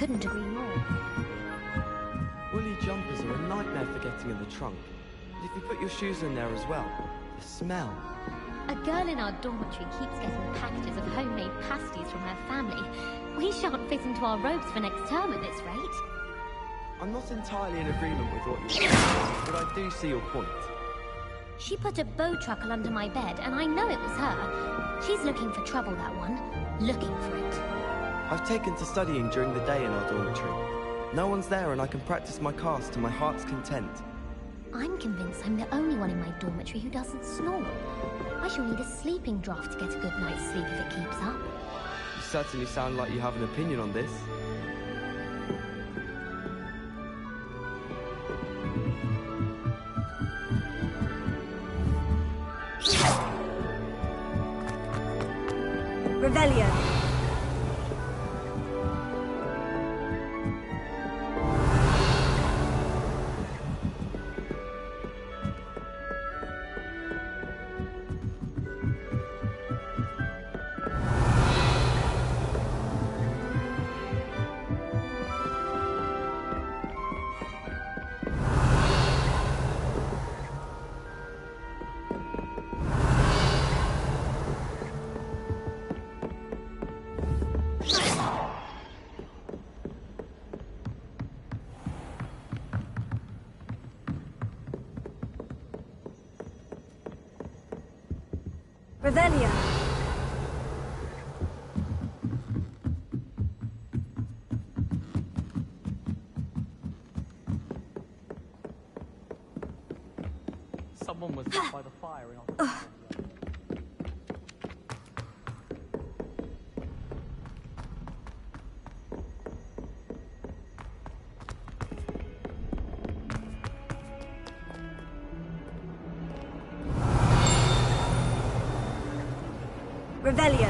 Couldn't agree more. Woolly jumpers are a nightmare for getting in the trunk. And if you put your shoes in there as well, the smell. A girl in our dormitory keeps getting packages of homemade pasties from her family. We shan't fit into our robes for next term at this rate. I'm not entirely in agreement with what you're saying, but I do see your point. She put a bow truckle under my bed, and I know it was her. She's looking for trouble, that one. Looking for it. I've taken to studying during the day in our dormitory. No one's there and I can practice my cast to my heart's content. I'm convinced I'm the only one in my dormitory who doesn't snore. I shall need a sleeping draught to get a good night's sleep if it keeps up. You certainly sound like you have an opinion on this. Revelio. Revelio. Someone was hit by the fire in our... Revelio.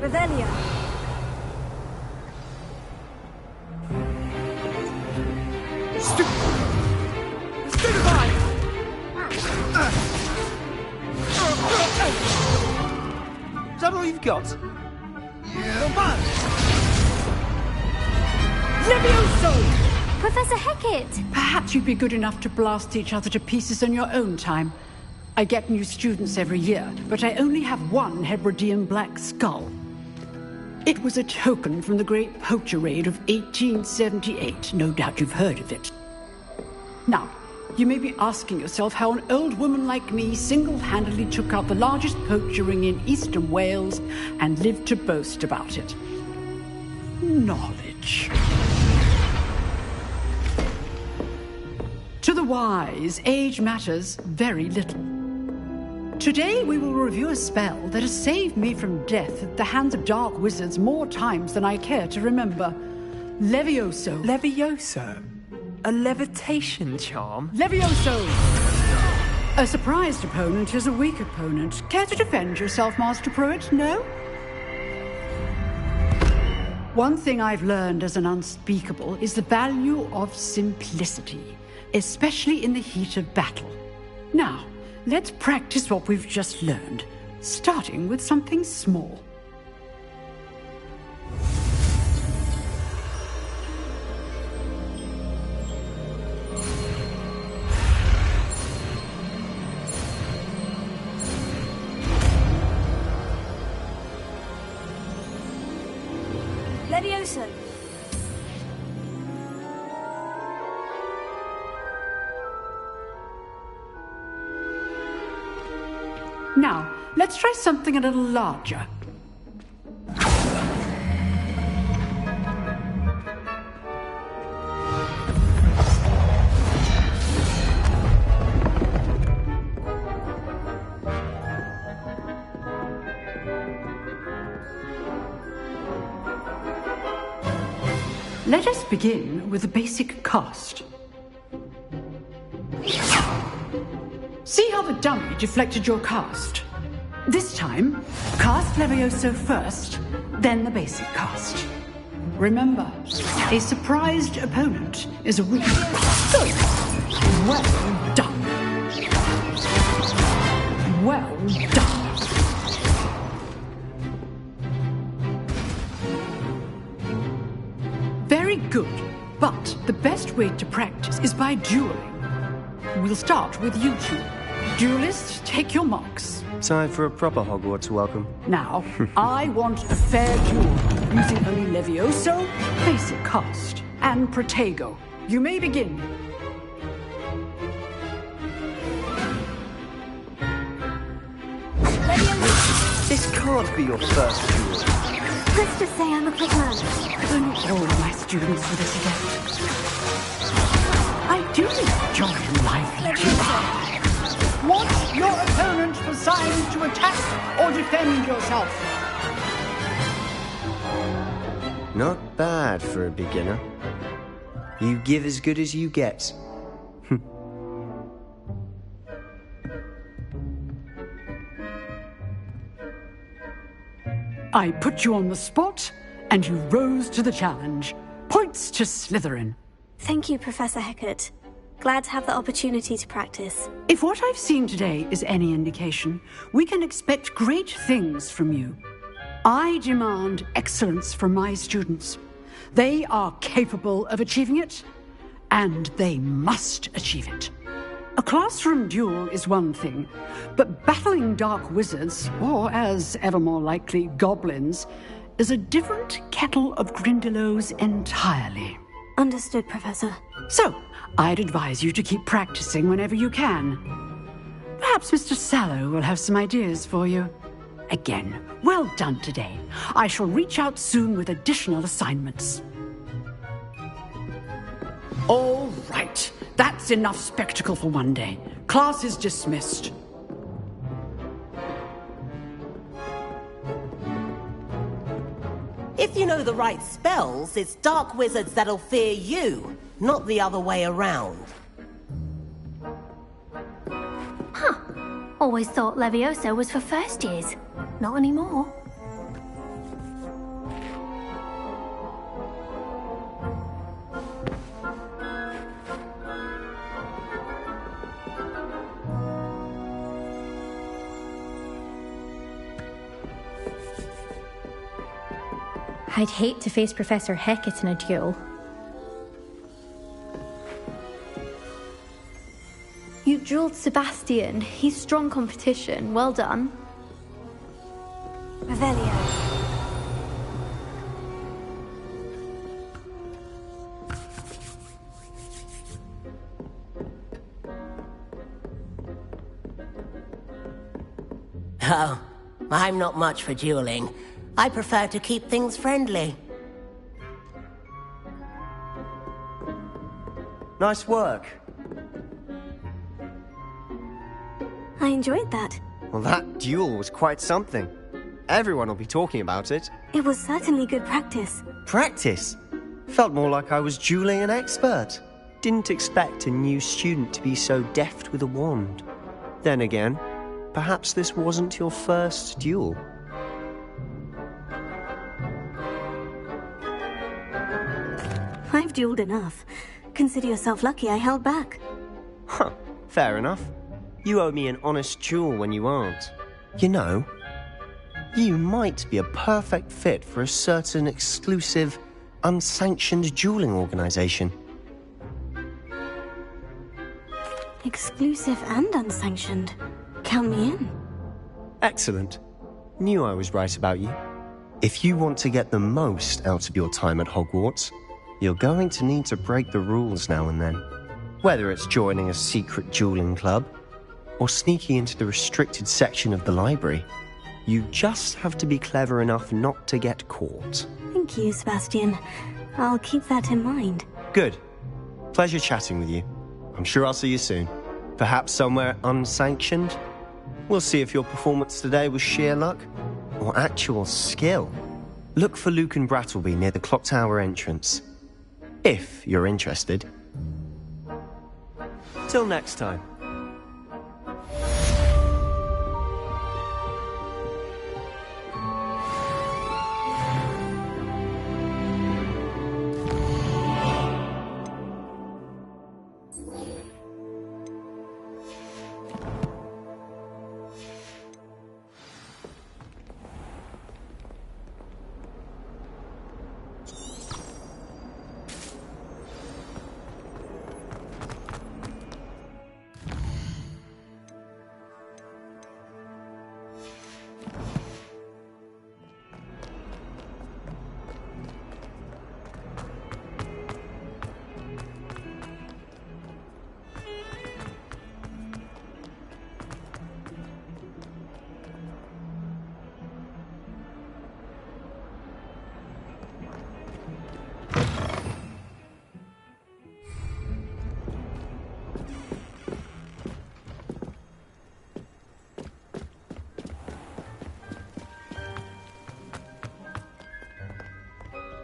Revelio. Stupefy! Is that all you've got? Yeah. Levioso! Professor Hecat! Perhaps you'd be good enough to blast each other to pieces in your own time. I get new students every year, but I only have one Hebridean black skull. It was a token from the Great Poacher Raid of 1878. No doubt you've heard of it. Now, you may be asking yourself how an old woman like me single-handedly took out the largest poacher ring in eastern Wales and lived to boast about it. Knowledge. To the wise, age matters very little. Today we will review a spell that has saved me from death at the hands of dark wizards more times than I care to remember. Levioso. Levioso? A levitation charm? Levioso! A surprised opponent is a weak opponent. Care to defend yourself, Master Pruitt? No? One thing I've learned as an unspeakable is the value of simplicity, especially in the heat of battle. Now, let's practice what we've just learned, starting with something small. Levioso. Now, let's try something a little larger. Let us begin with the basic cast. See how the dummy deflected your cast? This time, cast Levioso first, then the basic cast. Remember, a surprised opponent is a weak. Good. Well done. Well done. Very good, but the best way to practice is by dueling. We'll start with you two. Duelists, take your marks. Time for a proper Hogwarts welcome. Now, I want a fair duel, using only Levioso, basic cast, and Protego. You may begin. This can't be your first duel. Let's just say I'm a quick learner. If only all of my students were this adept. I do enjoy life. Watch your opponent decide to attack or defend yourself. Not bad for a beginner. You give as good as you get. I put you on the spot, and you rose to the challenge. Points to Slytherin. Thank you, Professor Hecat. Glad to have the opportunity to practice. If what I've seen today is any indication, we can expect great things from you. I demand excellence from my students. They are capable of achieving it, and they must achieve it. A classroom duel is one thing, but battling dark wizards, or as ever more likely, goblins, is a different kettle of Grindylows entirely. Understood, Professor. So, I'd advise you to keep practicing whenever you can. Perhaps Mr. Sallow will have some ideas for you. Again, well done today. I shall reach out soon with additional assignments. All right. That's enough spectacle for one day. Class is dismissed. If you know the right spells, it's dark wizards that'll fear you, not the other way around. Huh. Always thought Levioso was for first years. Not anymore. I'd hate to face Professor Hecat in a duel. You drilled Sebastian. He's strong competition. Well done. Revelio. Oh, I'm not much for dueling. I prefer to keep things friendly. Nice work. I enjoyed that. Well, that duel was quite something. Everyone will be talking about it. It was certainly good practice. Practice? Felt more like I was dueling an expert. Didn't expect a new student to be so deft with a wand. Then again, perhaps this wasn't your first duel. I've dueled enough. Consider yourself lucky I held back. Huh, fair enough. You owe me an honest duel when you aren't. You know, you might be a perfect fit for a certain exclusive, unsanctioned dueling organization. Exclusive and unsanctioned. Count me in. Excellent. Knew I was right about you. If you want to get the most out of your time at Hogwarts, you're going to need to break the rules now and then. Whether it's joining a secret dueling club, or sneaking into the restricted section of the library, you just have to be clever enough not to get caught. Thank you, Sebastian. I'll keep that in mind. Good. Pleasure chatting with you. I'm sure I'll see you soon. Perhaps somewhere unsanctioned? We'll see if your performance today was sheer luck or actual skill. Look for Luke and Brattleby near the clock tower entrance. If you're interested. Till next time.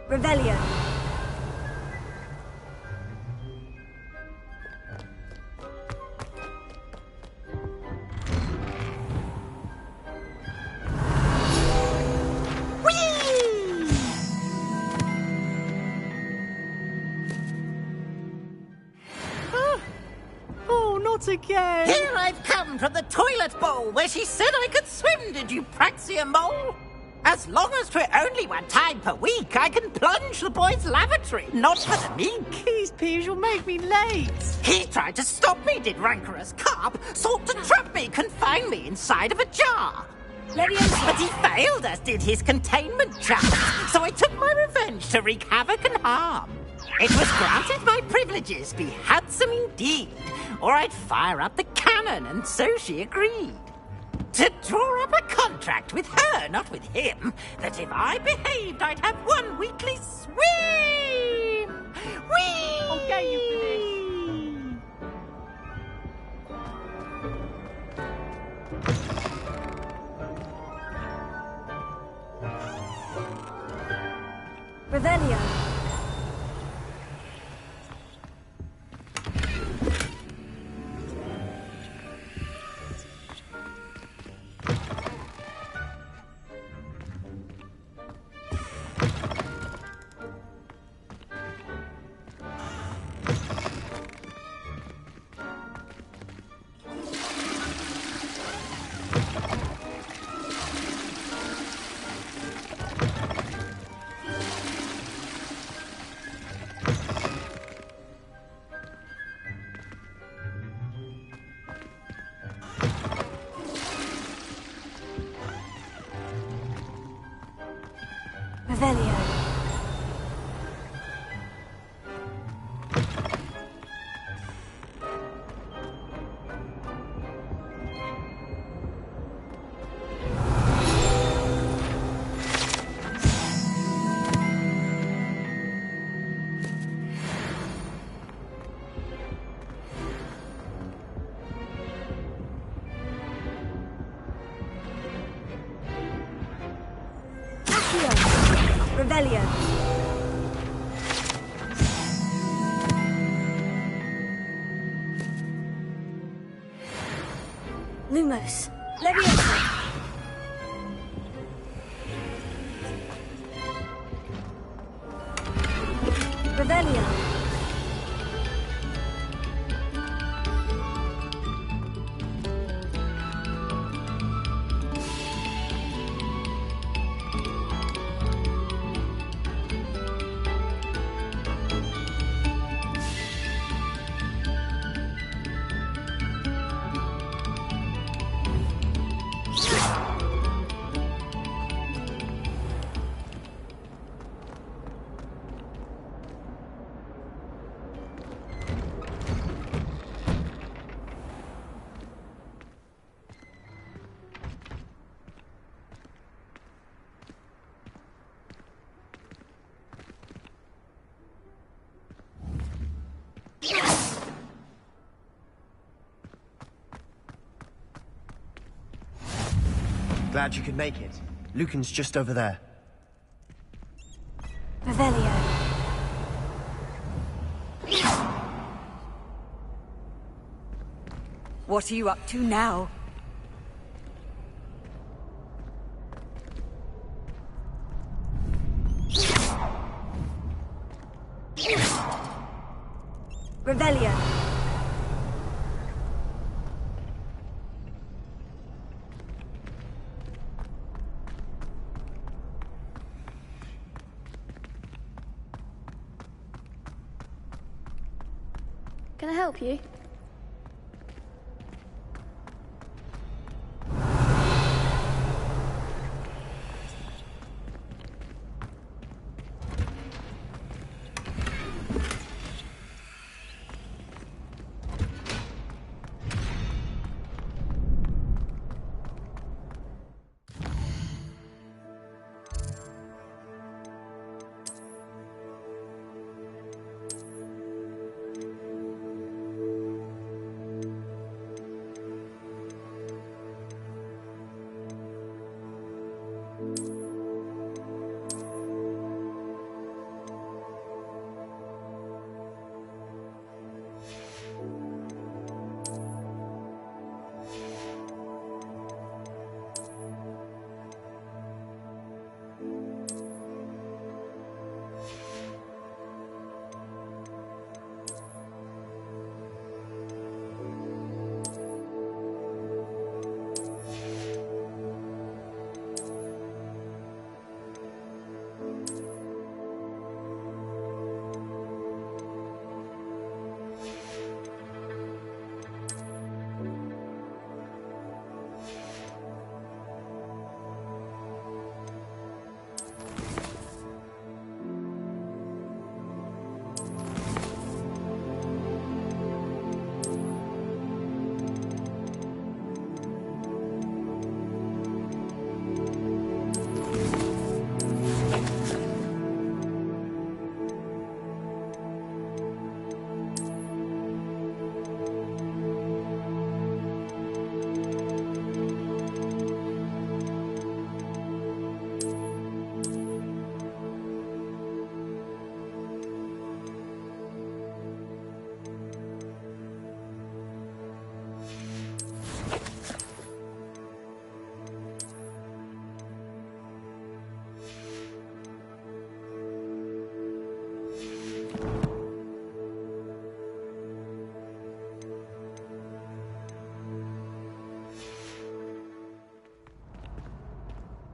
Revelio. Not again! Here I've come from the toilet bowl where she said I could swim, did you praxia mole? As long as 'twere only one time per week, I can plunge the boy's lavatory, not for the meek. Please, Peeves, you'll make me late. He tried to stop me, did rancorous carp, sought to trap me, confine me inside of a jar. But he failed, as did his containment jar, so I took my revenge to wreak havoc and harm. It was granted my privileges be handsome indeed, or I'd fire up the cannon, and so she agreed. To draw up a contract with her, not with him, that if I behaved, I'd have one weekly swim! Whee! Okay, you finish. Revelio. Revelio. Revelio. Lumos. Leviosa. Revelio. Glad you could make it. Lucan's just over there. Revelio. What are you up to now? Revelio. Can I help you?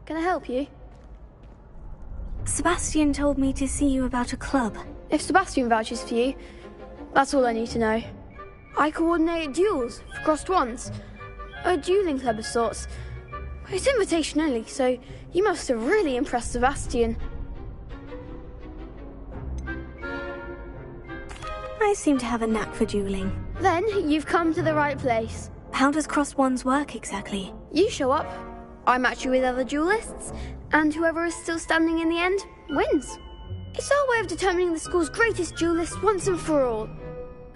Can I help you? Sebastian told me to see you about a club. If Sebastian vouches for you, that's all I need to know. I coordinate duels for crossed wands. A dueling club of sorts. It's invitation only, so you must have really impressed Sebastian. I seem to have a knack for dueling. Then you've come to the right place. How does crossed wands work exactly? You show up, I match you with other duelists, and whoever is still standing in the end wins. It's our way of determining the school's greatest duelist once and for all.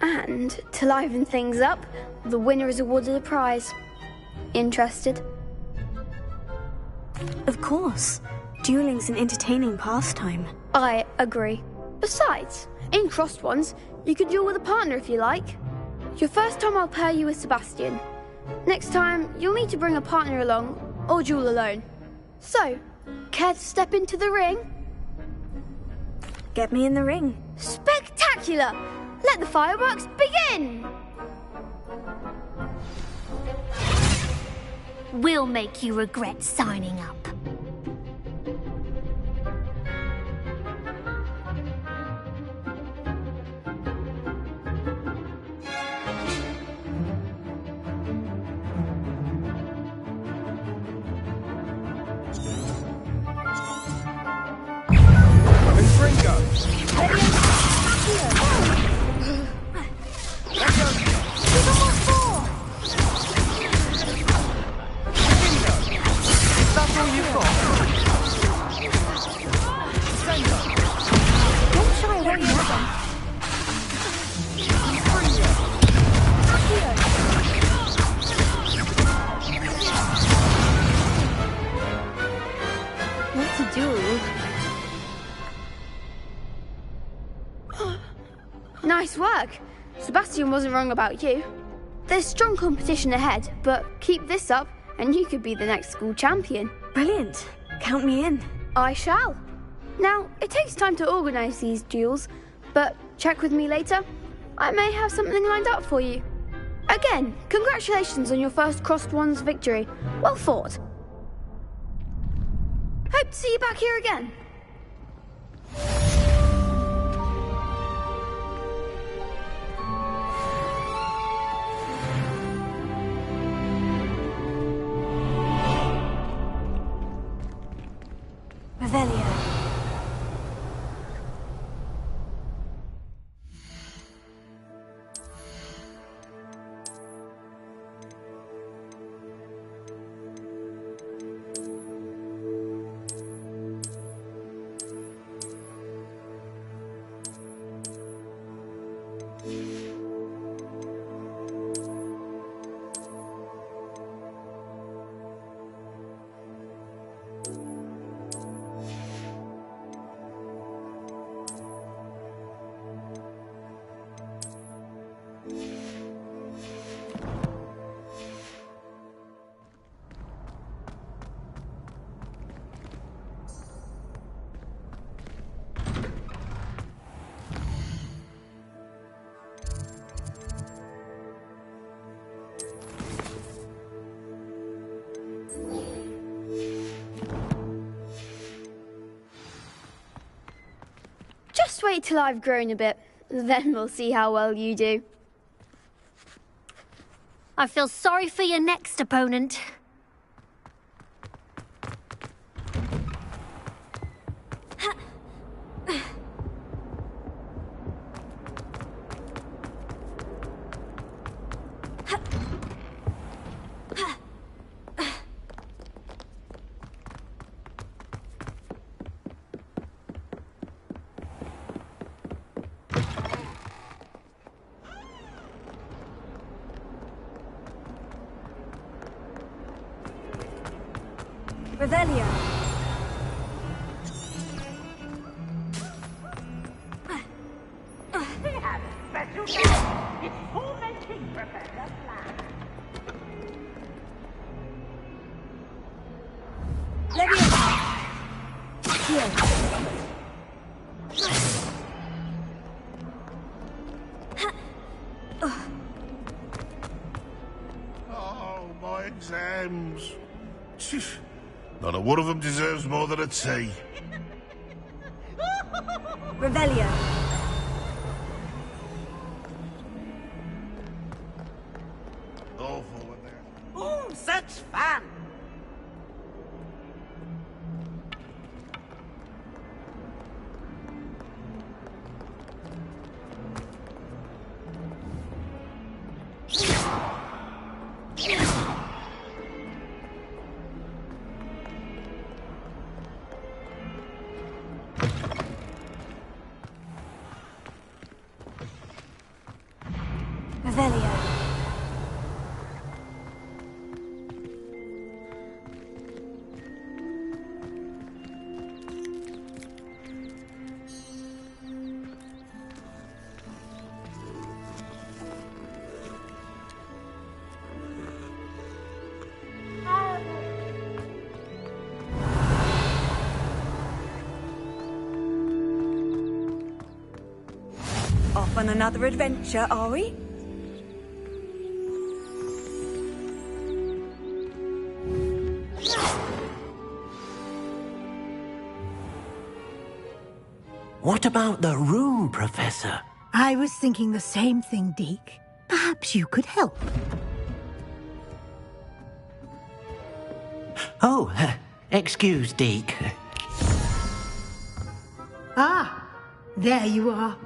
And to liven things up, the winner is awarded a prize. Interested? Of course. Dueling's an entertaining pastime. I agree. Besides, in crossed ones, you could duel with a partner if you like. Your first time I'll pair you with Sebastian. Next time, you'll need to bring a partner along, or duel alone. So, care to step into the ring? get me in the ring. Spectacular! Let the fireworks begin! We'll make you regret signing up. Nice work. Sebastian wasn't wrong about you. There's strong competition ahead, but keep this up and you could be the next school champion. Brilliant. Count me in. I shall. Now, it takes time to organise these duels, but check with me later. I may have something lined up for you. Again, congratulations on your first Crossed Wands victory. Well fought. Hope to see you back here again. Revelio. Just wait till I've grown a bit, then we'll see how well you do. I feel sorry for your next opponent. Revelio. They have special guests. It's tormenting Professor Flash. Oh, my exams. Not a one of them deserves more than a tea. Revelio. Awful when they're... Oh, such fun! Revelio. Off on another adventure, are we? What about the room, Professor? I was thinking the same thing, Deke. Perhaps you could help. Oh, excuse, Deke. Ah, there you are.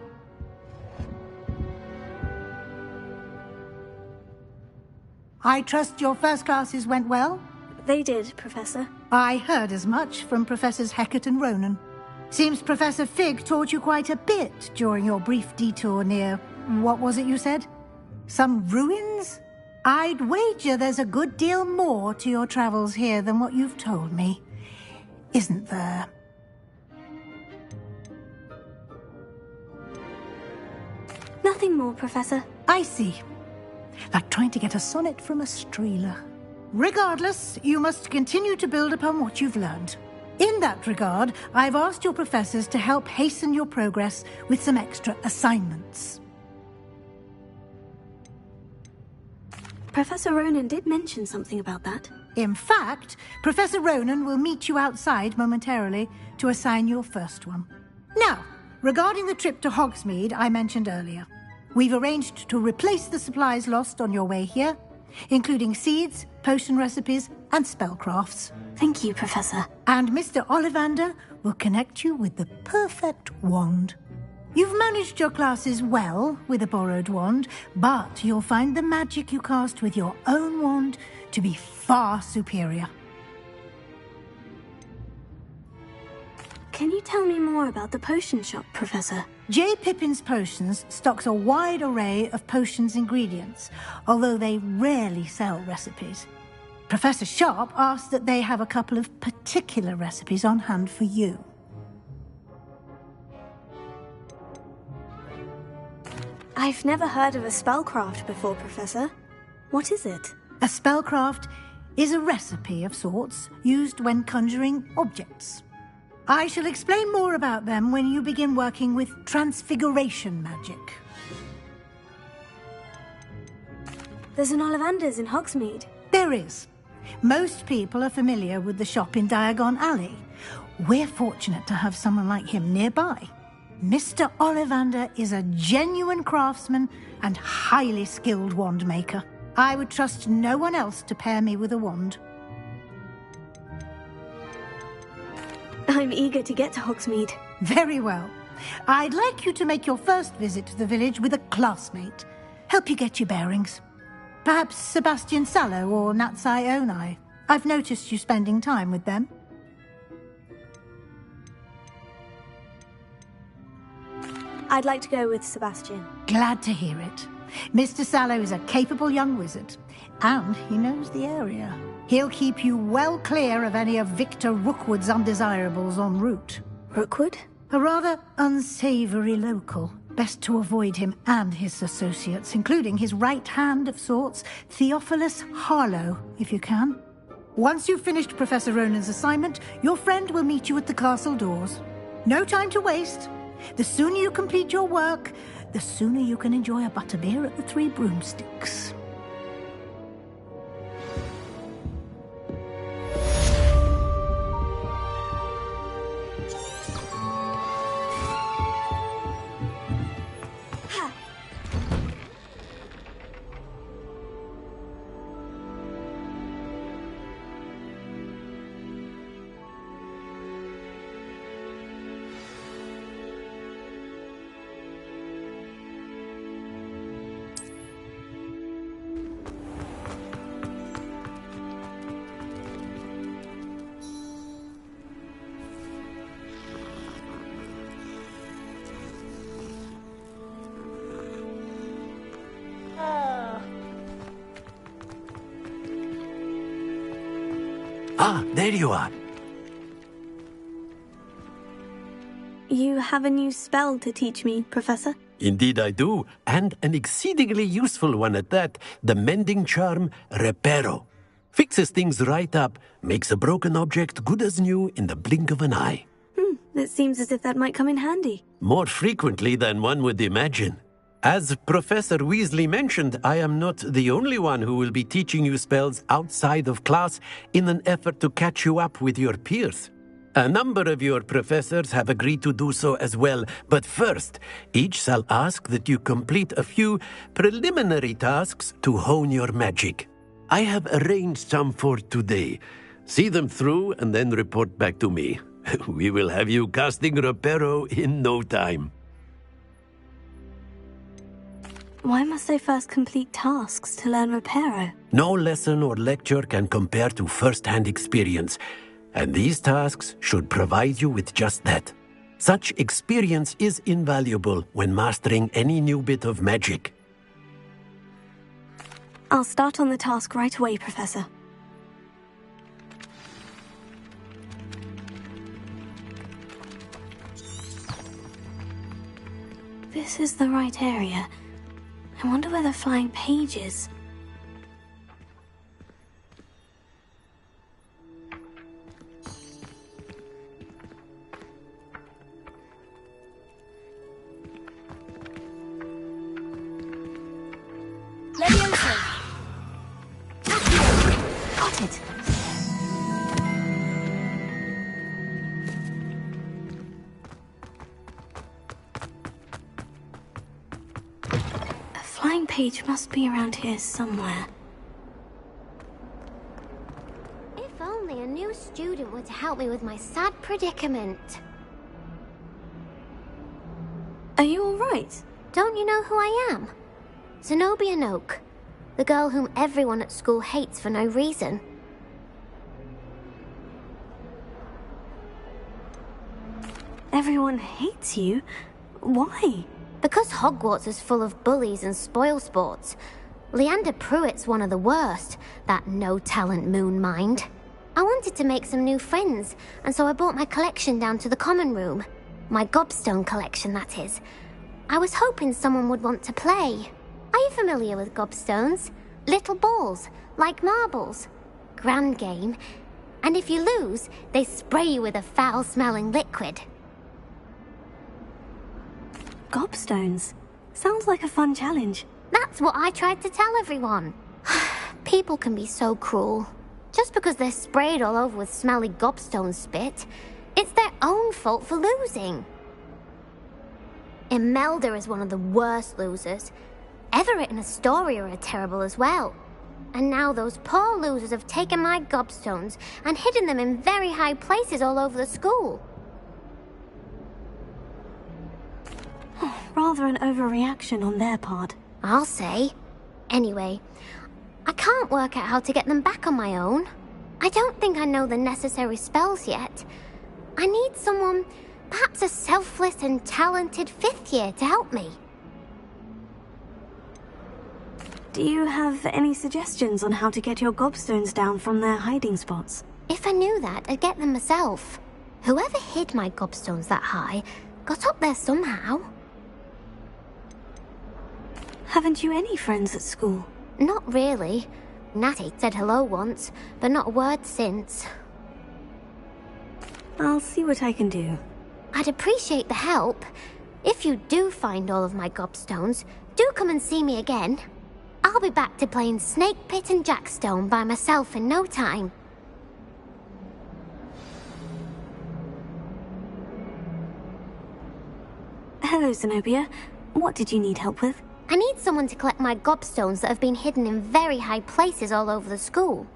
I trust your first classes went well? They did, Professor. I heard as much from Professors Hecat and Ronan. Seems Professor Fig taught you quite a bit during your brief detour near... what was it you said? Some ruins? I'd wager there's a good deal more to your travels here than what you've told me. Isn't there? Nothing more, Professor. I see. Like trying to get a sonnet from a streeler. Regardless, you must continue to build upon what you've learned. In that regard, I've asked your professors to help hasten your progress with some extra assignments. Professor Ronan did mention something about that. In fact, Professor Ronan will meet you outside momentarily to assign your first one. Now, regarding the trip to Hogsmeade I mentioned earlier, we've arranged to replace the supplies lost on your way here, including seeds, potion recipes, and spellcrafts. Thank you, Professor. And Mr. Ollivander will connect you with the perfect wand. You've managed your classes well with a borrowed wand, but you'll find the magic you cast with your own wand to be far superior. Can you tell me more about the potion shop, Professor? J. Pippin's Potions stocks a wide array of potions ingredients, although they rarely sell recipes. Professor Sharp asked that they have a couple of particular recipes on hand for you. I've never heard of a spellcraft before, Professor. What is it? A spellcraft is a recipe of sorts used when conjuring objects. I shall explain more about them when you begin working with transfiguration magic. There's an Ollivander's in Hogsmeade. There is. Most people are familiar with the shop in Diagon Alley. We're fortunate to have someone like him nearby. Mr. Ollivander is a genuine craftsman and highly skilled wand maker. I would trust no one else to pair me with a wand. I'm eager to get to Hogsmeade. Very well. I'd like you to make your first visit to the village with a classmate. Help you get your bearings. Perhaps Sebastian Sallow or Natsai Onai. I've noticed you spending time with them. I'd like to go with Sebastian. Glad to hear it. Mr. Sallow is a capable young wizard, and he knows the area. He'll keep you well clear of any of Victor Rookwood's undesirables en route. Rookwood? A rather unsavoury local. Best to avoid him and his associates, including his right hand of sorts, Theophilus Harlow, if you can. Once you've finished Professor Ronan's assignment, your friend will meet you at the castle doors. No time to waste. The sooner you complete your work, the sooner you can enjoy a butterbeer at the Three Broomsticks. Ah, there you are. You have a new spell to teach me, Professor? Indeed I do, and an exceedingly useful one at that, the mending charm Reparo. Fixes things right up, makes a broken object good as new in the blink of an eye. It seems as if that might come in handy. More frequently than one would imagine. As Professor Weasley mentioned, I am not the only one who will be teaching you spells outside of class in an effort to catch you up with your peers. A number of your professors have agreed to do so as well, but first, each shall ask that you complete a few preliminary tasks to hone your magic. I have arranged some for today. See them through and then report back to me. We will have you casting Reparo in no time. Why must I first complete tasks to learn Reparo? No lesson or lecture can compare to first-hand experience, and these tasks should provide you with just that. Such experience is invaluable when mastering any new bit of magic. I'll start on the task right away, Professor. This is the right area. I wonder where the flying page is. Got it. A flying page must be around here somewhere. If only a new student would help me with my sad predicament. Are you all right? Don't you know who I am? Zenobia Noak, the girl whom everyone at school hates for no reason. Everyone hates you? Why? Because Hogwarts is full of bullies and spoilsports. Leander Pruitt's one of the worst, that no-talent moon mind. I wanted to make some new friends, and so I brought my collection down to the common room. My gobstone collection, that is. I was hoping someone would want to play. Are you familiar with gobstones? Little balls, like marbles. Grand game. And if you lose, they spray you with a foul-smelling liquid. Gobstones? Sounds like a fun challenge. That's what I tried to tell everyone. People can be so cruel. Just because they're sprayed all over with smelly gobstone spit, it's their own fault for losing. Imelda is one of the worst losers. Everett and Astoria are terrible as well. And now those poor losers have taken my gobstones and hidden them in very high places all over the school. Rather an overreaction on their part. I'll say. Anyway, I can't work out how to get them back on my own. I don't think I know the necessary spells yet. I need someone, perhaps a selfless and talented fifth year to help me. Do you have any suggestions on how to get your gobstones down from their hiding spots? If I knew that, I'd get them myself. Whoever hid my gobstones that high got up there somehow. Haven't you any friends at school? Not really. Natty said hello once, but not a word since. I'll see what I can do. I'd appreciate the help. If you do find all of my gobstones, do come and see me again. I'll be back to playing Snake Pit and Jackstone by myself in no time. Hello, Zenobia. What did you need help with? I need someone to collect my gobstones that have been hidden in very high places all over the school.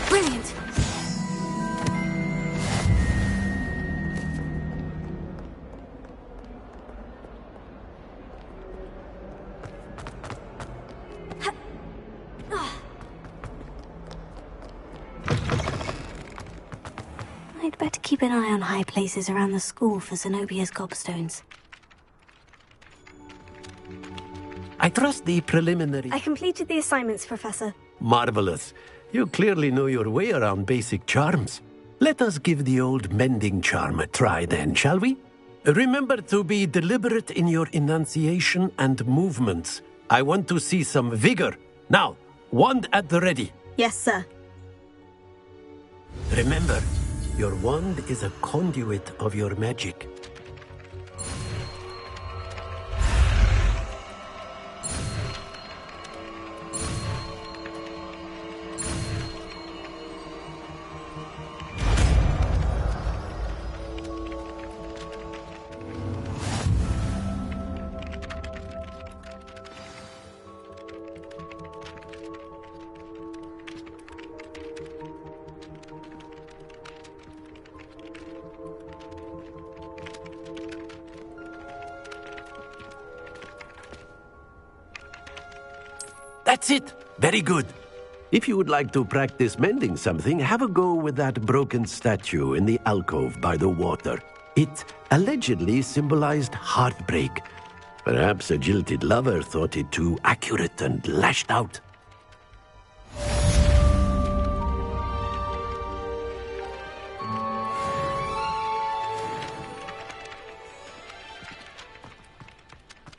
Brilliant. I'd better keep an eye on high places around the school for Zenobia's gobstones. I I trust the preliminary... I completed the assignments, Professor. Marvelous. You clearly know your way around basic charms. Let us give the old mending charm a try then, shall we? Remember to be deliberate in your enunciation and movements. I want to see some vigor. Now, wand at the ready. Yes, sir. Remember, your wand is a conduit of your magic. That's it. Very good. If you would like to practice mending something, have a go with that broken statue in the alcove by the water. It allegedly symbolized heartbreak. Perhaps a jilted lover thought it too accurate and lashed out.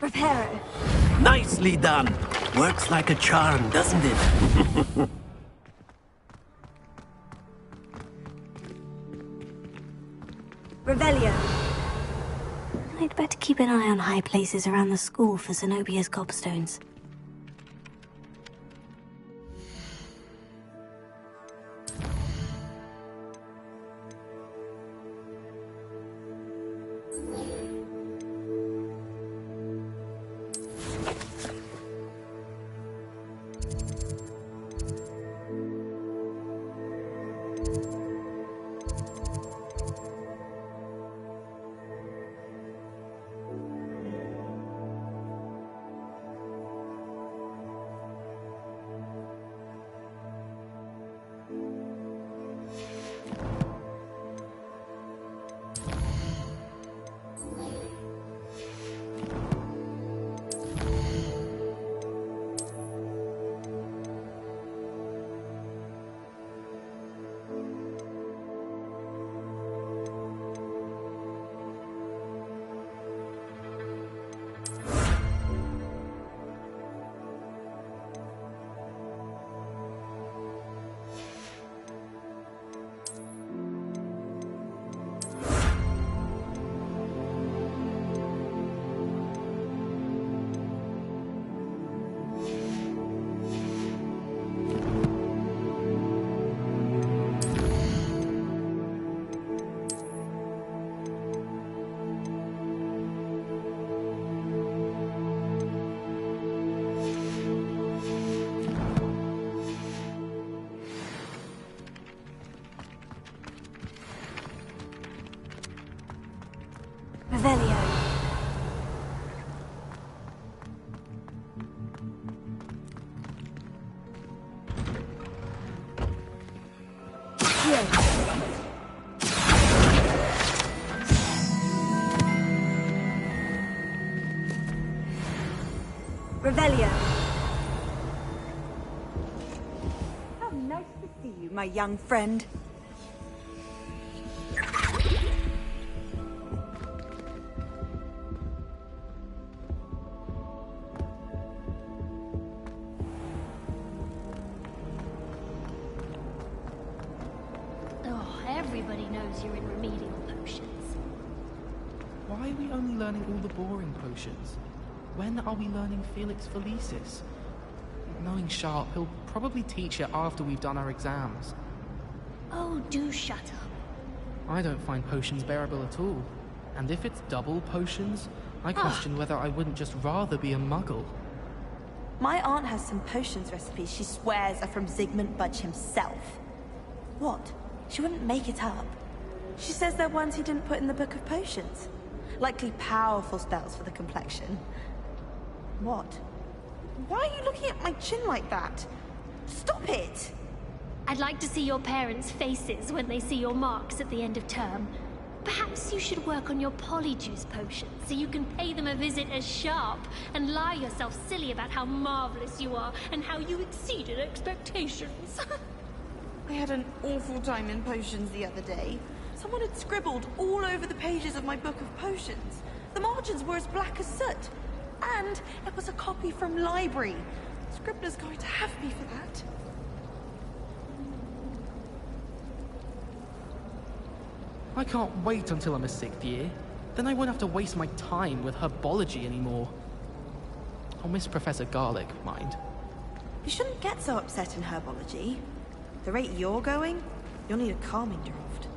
Reparo. Nicely done. Works like a charm, doesn't it? Revelio. I'd better keep an eye on high places around the school for Zenobia's gobstones. Revelio. Revelio. How nice to see you, my young friend. Everybody knows you're in remedial potions. Why are we only learning all the boring potions? When are we learning Felix Felicis? Knowing Sharp, he'll probably teach it after we've done our exams. Oh, do shut up. I don't find potions bearable at all. And if it's double potions, I question whether I wouldn't just rather be a muggle. My aunt has some potions recipes she swears are from Zygmunt Budge himself. What? She wouldn't make it up. She says they're ones he didn't put in the Book of Potions. Likely powerful spells for the complexion. What? Why are you looking at my chin like that? Stop it! I'd like to see your parents' faces when they see your marks at the end of term. Perhaps you should work on your polyjuice potions so you can pay them a visit as sharp and lie yourself silly about how marvelous you are and how you exceeded expectations. I had an awful time in potions the other day. Someone had scribbled all over the pages of my book of potions. The margins were as black as soot. And it was a copy from library. Scribbler's going to have me for that. I can't wait until I'm a 6th year. Then I won't have to waste my time with herbology anymore. I'll miss Professor Garlic, mind. You shouldn't get so upset in herbology. The rate you're going, you'll need a calming draught.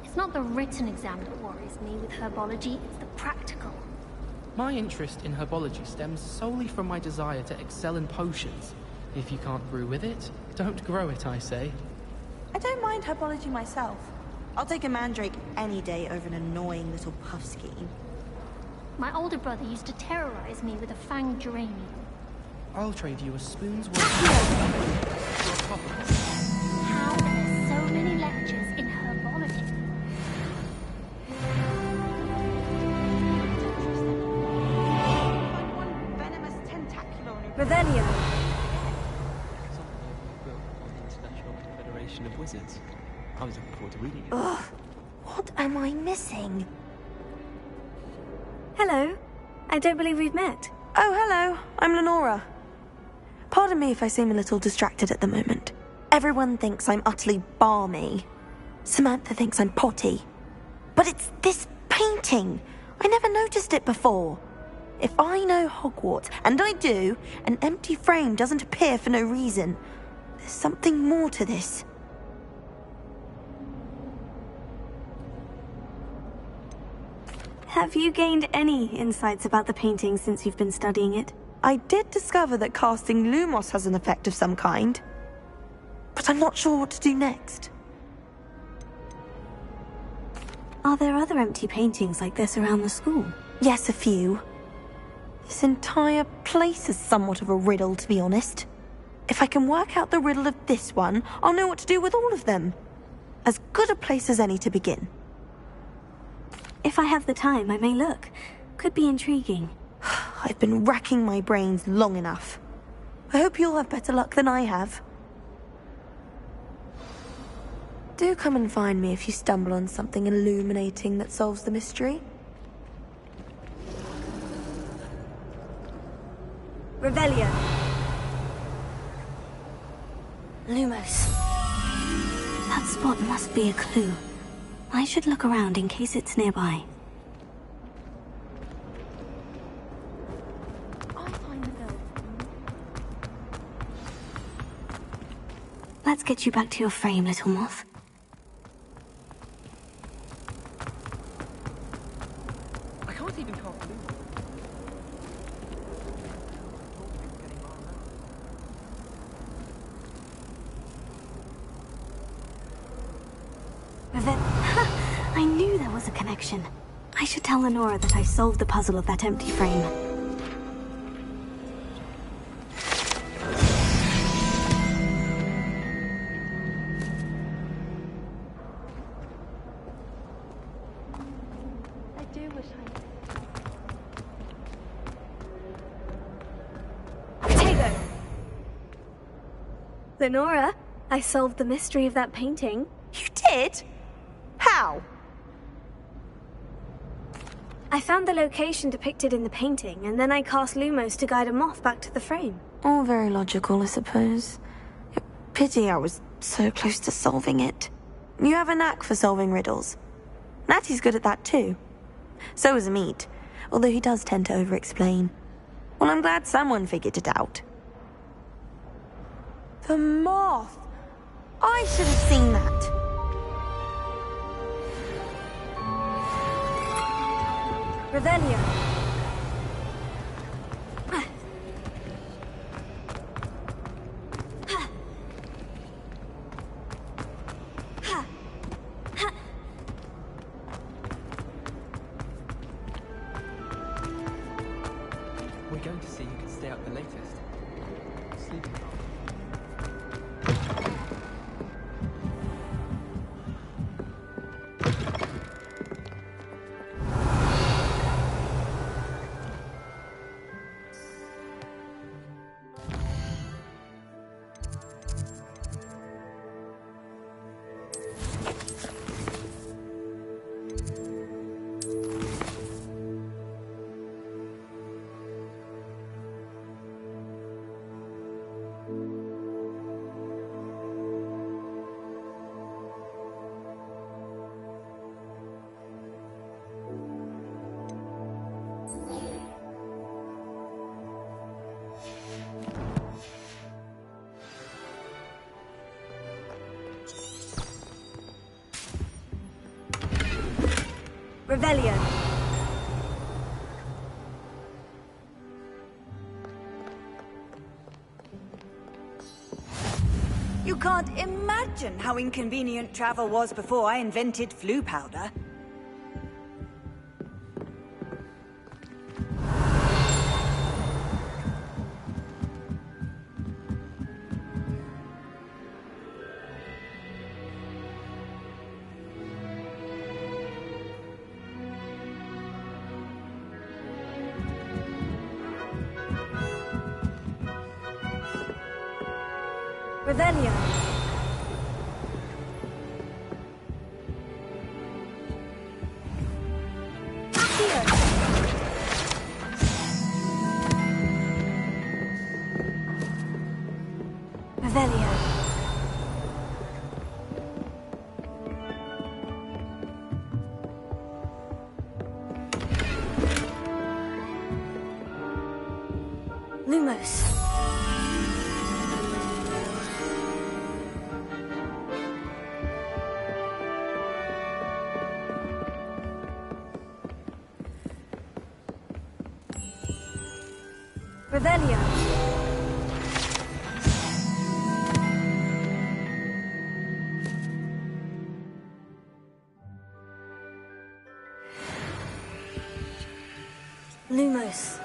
It's not the written exam that worries me with herbology, it's the practical. My interest in herbology stems solely from my desire to excel in potions. If you can't brew with it, don't grow it, I say. I don't mind herbology myself. I'll take a mandrake any day over an annoying little puffskein. My older brother used to terrorize me with a fanged geranium. I'll trade you a spoon's worth of coffee. How are there so many lectures in herbology? One venomous tentacular Revelio. International Confederation of Wizards. I was looking forward to reading it. Ugh, what am I missing? Hello. I don't believe we've met. Oh, hello. I'm Lenora. Pardon me if I seem a little distracted at the moment. Everyone thinks I'm utterly balmy. Samantha thinks I'm potty. But it's this painting. I never noticed it before. If I know Hogwarts, and I do, an empty frame doesn't appear for no reason. There's something more to this. Have you gained any insights about the painting since you've been studying it? I did discover that casting Lumos has an effect of some kind. But I'm not sure what to do next. Are there other empty paintings like this around the school? Yes, a few. This entire place is somewhat of a riddle, to be honest. If I can work out the riddle of this one, I'll know what to do with all of them. As good a place as any to begin. If I have the time, I may look. Could be intriguing. I've been racking my brains long enough. I hope you'll have better luck than I have. Do come and find me if you stumble on something illuminating that solves the mystery. Revelio. Lumos. That spot must be a clue. I should look around in case it's nearby. Let's get you back to your frame, little moth. I can't even cast I knew there was a connection. I should tell Lenora that I solved the puzzle of that empty frame. I do wish Potato! Lenora, I solved the mystery of that painting. You did? How? I found the location depicted in the painting, and then I cast Lumos to guide a moth back to the frame. All very logical, I suppose. Pity I was so close to solving it. You have a knack for solving riddles. Natty's good at that too. So is Amit, although he does tend to over-explain. Well, I'm glad someone figured it out. The moth! I should have seen that. Revelio. We're going to see who can stay up the latest. Sleeping Revelio. You can't imagine how inconvenient travel was before I invented flu powder. Revelio. Accio. Revelio. Lumos. Revelio. Lumos.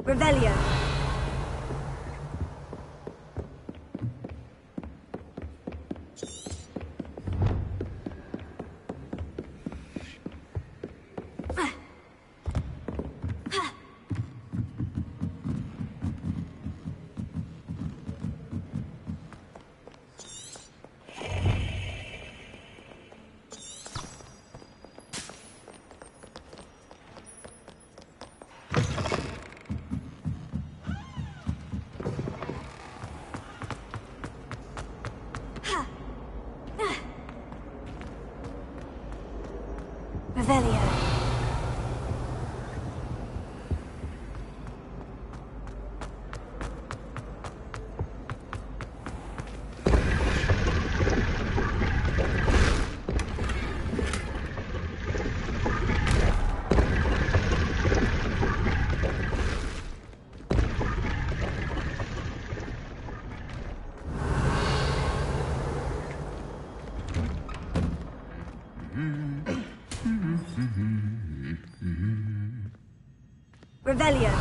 Revelio. Revelio. Revelio.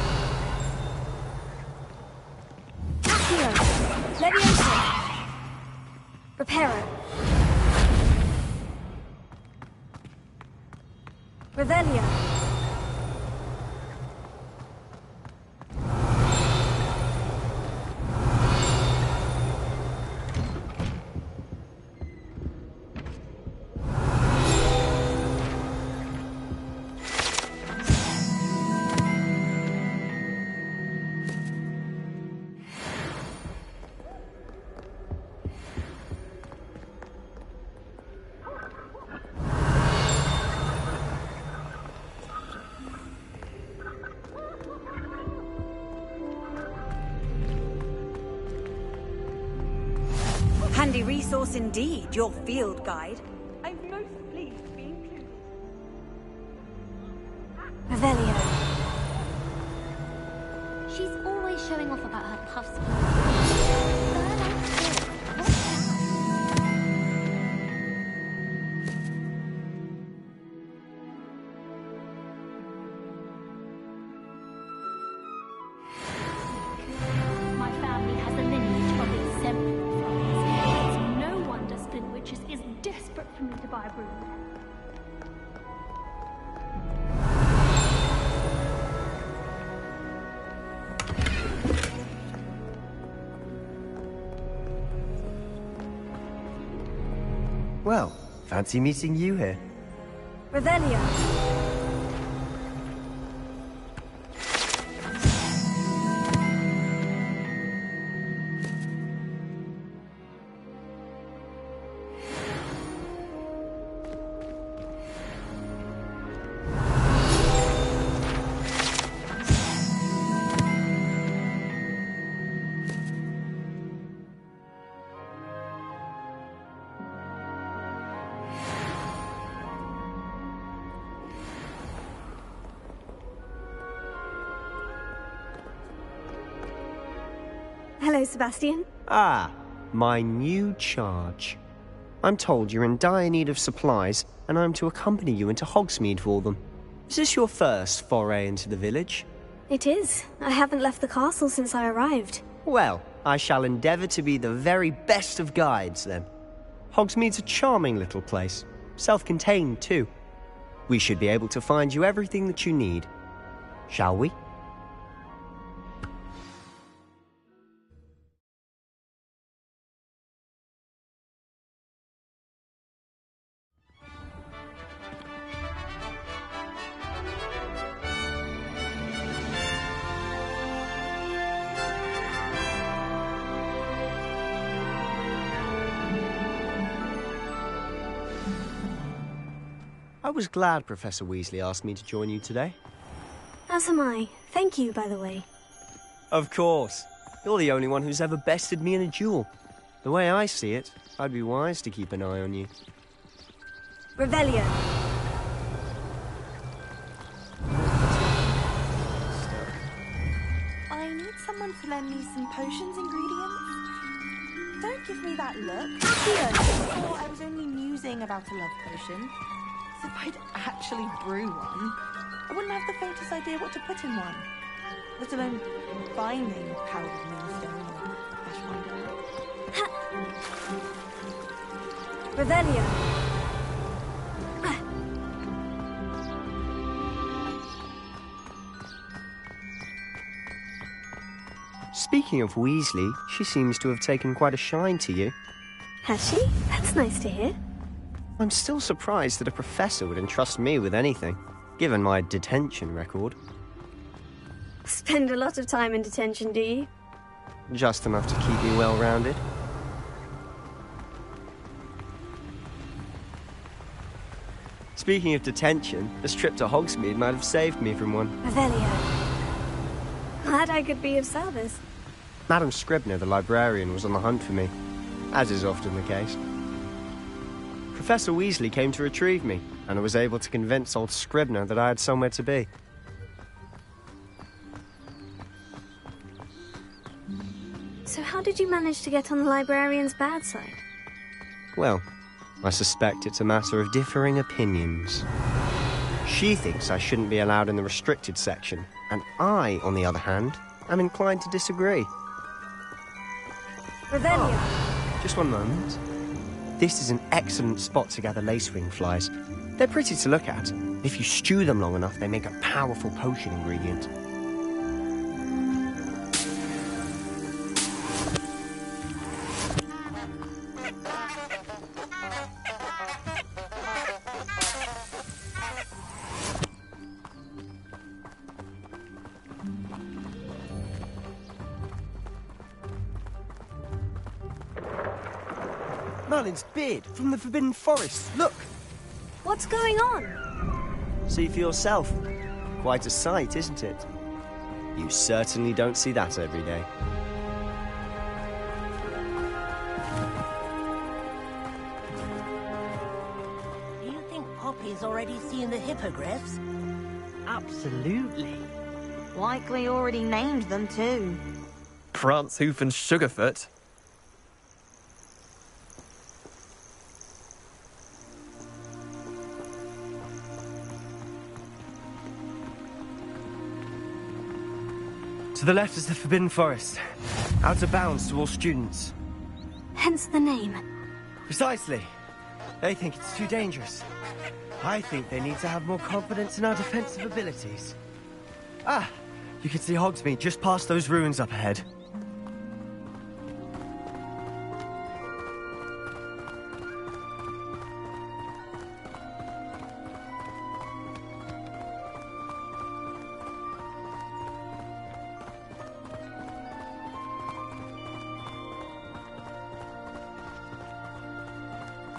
Accio. Levioso. Reparo. Revelio. handy resource indeed, your field guide. I'm most pleased to be included. Revelio. She's always showing off about her puffs. My family has a lineage of exemplary flowers. It's no wonder Spinwitches is desperate for me to buy a broom. Well, fancy meeting you here. Revelio. Hello, Sebastian. Ah, my new charge. I'm told you're in dire need of supplies, and I'm to accompany you into Hogsmeade for them. Is this your first foray into the village? It is. I haven't left the castle since I arrived. Well, I shall endeavour to be the very best of guides, then. Hogsmeade's a charming little place. Self-contained, too. We should be able to find you everything that you need. Shall we? I was glad Professor Weasley asked me to join you today. As am I. Thank you, by the way. Of course. You're the only one who's ever bested me in a duel. The way I see it, I'd be wise to keep an eye on you. Revelio. I need someone to lend me some potions ingredients. Don't give me that look. Before I was only musing about a love potion. As if I'd actually brew one, I wouldn't have the faintest idea what to put in one. Let alone finding powdered moonstone or ash wine. Revelio. Speaking of Weasley, she seems to have taken quite a shine to you. Has she? That's nice to hear. I'm still surprised that a professor would entrust me with anything, given my detention record. Spend a lot of time in detention, do you? Just enough to keep me well-rounded. Speaking of detention, this trip to Hogsmeade might have saved me from one. Revelio. Glad I could be of service. Madam Scribner, the librarian, was on the hunt for me, as is often the case. Professor Weasley came to retrieve me, and I was able to convince old Scribner that I had somewhere to be. So how did you manage to get on the librarian's bad side? Well, I suspect it's a matter of differing opinions. She thinks I shouldn't be allowed in the restricted section, and I, on the other hand, am inclined to disagree. Revelio. Oh, just one moment. This is an excellent spot to gather lacewing flies. They're pretty to look at. If you stew them long enough, they make a powerful potion ingredient. Merlin's beard from the Forbidden Forest. Look! What's going on? See for yourself. Quite a sight, isn't it? You certainly don't see that every day. Poppy's already seen the hippogriffs? Absolutely. Likely already named them too. Prance, Hoof and Sugarfoot. To the left is the Forbidden Forest. Out of bounds to all students. Hence the name. Precisely. They think it's too dangerous. I think they need to have more confidence in our defensive abilities. Ah, you can see Hogsmeade just past those ruins up ahead.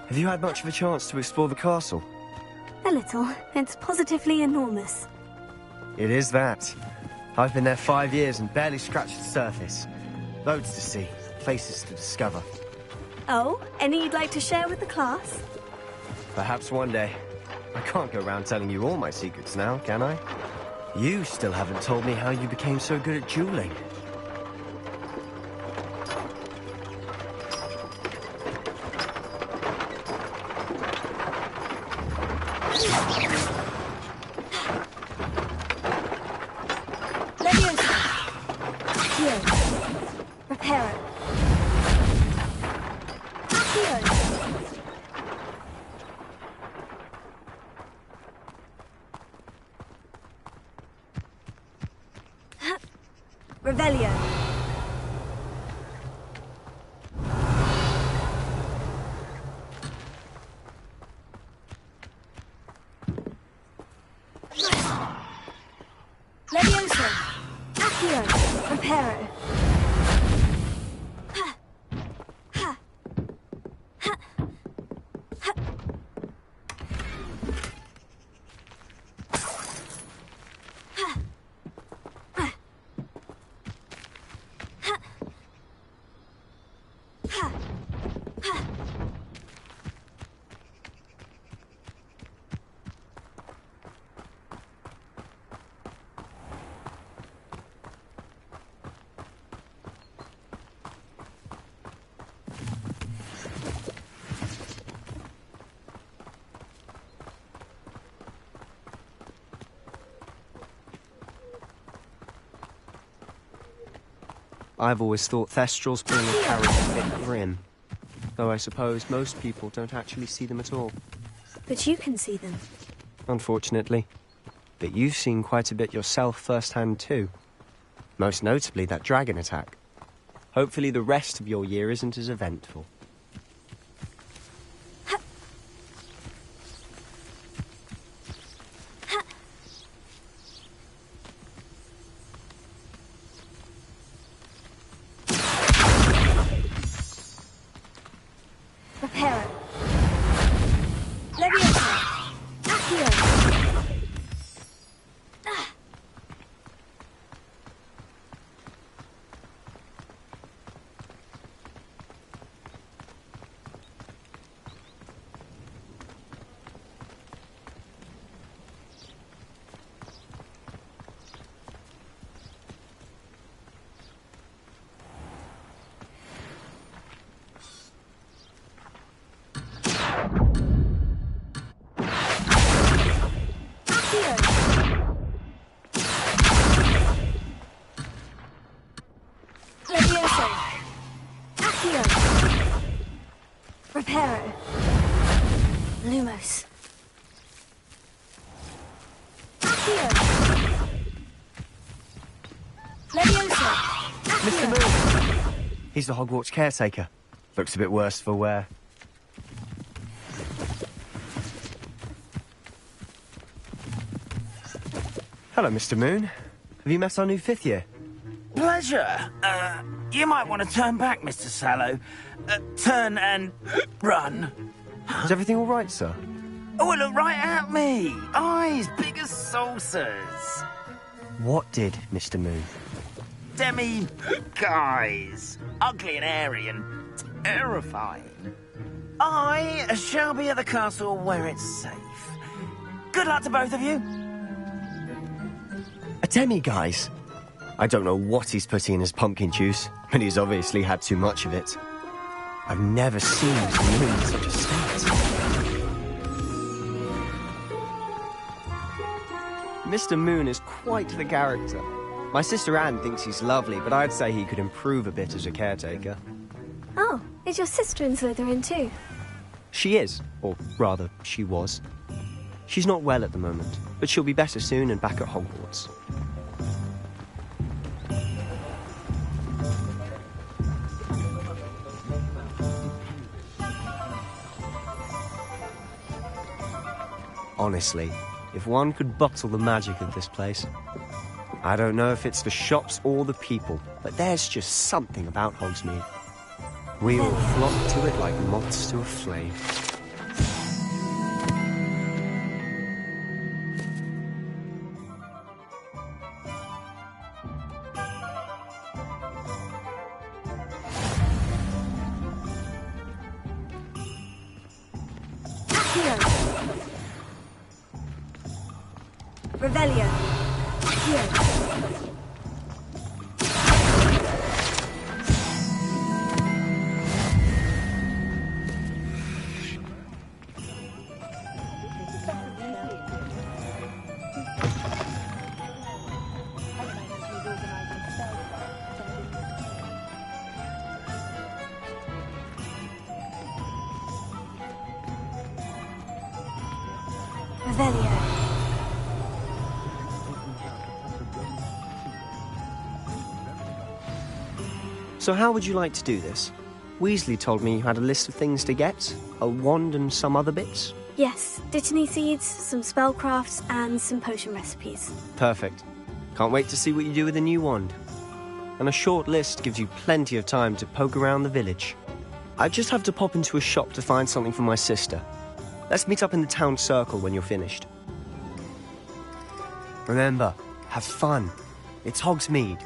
Have you had much of a chance to explore the castle? A little. It's positively enormous. It is that. I've been there 5 years and barely scratched the surface. Loads to see, places to discover. Oh, any you'd like to share with the class? Perhaps one day. I can't go around telling you all my secrets now, can I? You still haven't told me how you became so good at dueling. Revelio. Levioso. Accio. Reparo. I've always thought Thestrals being a carriage a bit grim. Though I suppose most people don't actually see them at all. But you can see them. Unfortunately. But you've seen quite a bit yourself firsthand too. Most notably that dragon attack. Hopefully the rest of your year isn't as eventful. Reparo. Lumos. Accio. Levioso. Mr. Moon! He's the Hogwarts caretaker. Looks a bit worse for wear. Hello, Mr. Moon. Have you met our new 5th year? Pleasure. You might want to turn back, Mr. Sallow. Turn and run. Is everything all right, sir? Oh, look right at me. Eyes big as saucers. What did, Mr. Moon? Guys. Ugly and hairy and terrifying. I shall be at the castle where it's safe. Good luck to both of you. A demi-guise? I don't know what he's putting in his pumpkin juice, but he's obviously had too much of it. I've never seen Mr. Moon in such a state. Mr. Moon is quite the character. My sister Anne thinks he's lovely, but I'd say he could improve a bit as a caretaker. Oh, is your sister in Slytherin too? She is, or rather, she was. She's not well at the moment, but she'll be better soon and back at Hogwarts. Honestly, if one could bottle the magic of this place. I don't know if it's the shops or the people, but there's just something about Hogsmeade. We all flock to it like moths to a flame. Revelio. Revelio. So how would you like to do this? Weasley told me you had a list of things to get, a wand and some other bits. Yes, Dittany seeds, some spellcrafts, and some potion recipes. Perfect. Can't wait to see what you do with the new wand. And a short list gives you plenty of time to poke around the village. I just have to pop into a shop to find something for my sister. Let's meet up in the town circle when you're finished. Remember, have fun. It's Hogsmeade.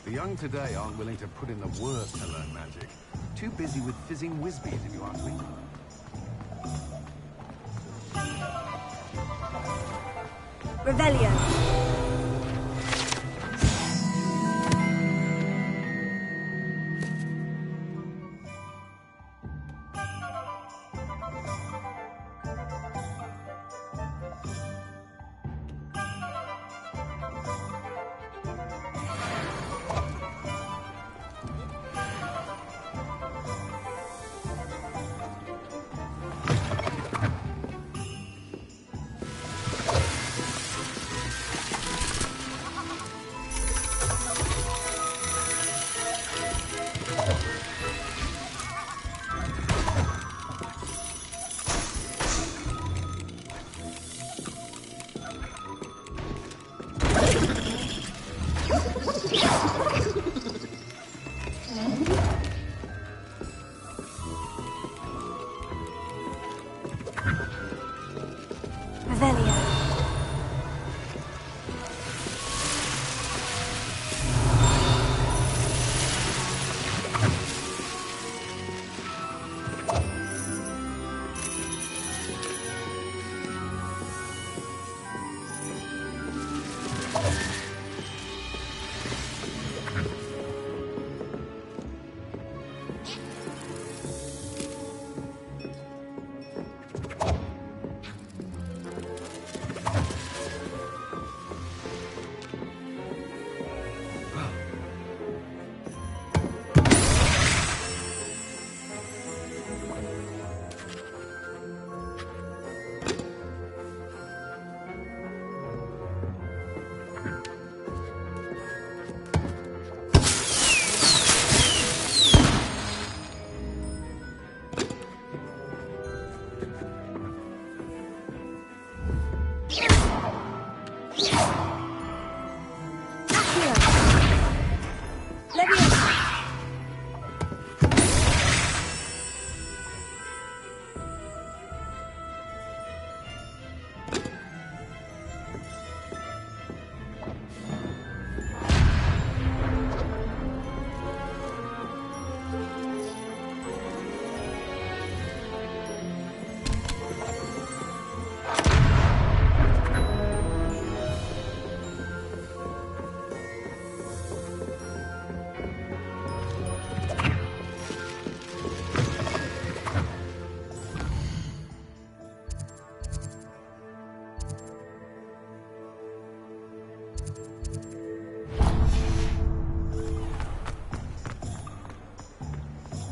The young today aren't willing to put in the work to learn magic. Too busy with fizzing whizbees, if you ask me. Revelio.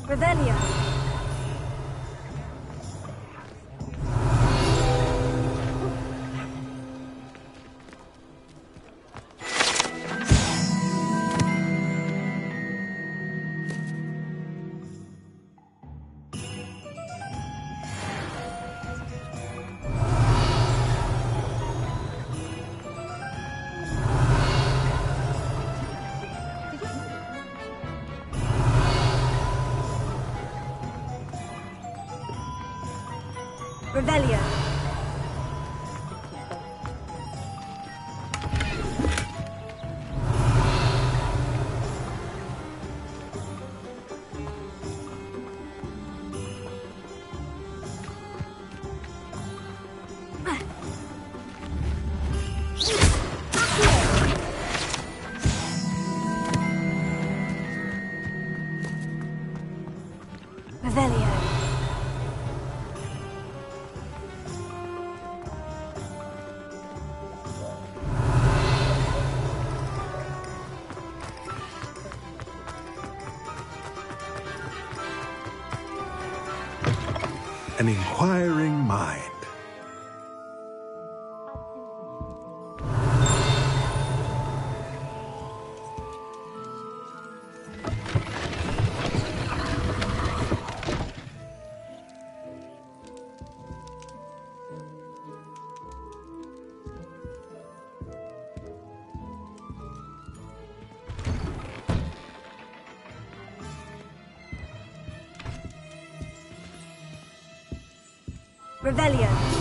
Revelio. Revelio. Revelio. An inquiring mind. Revelio.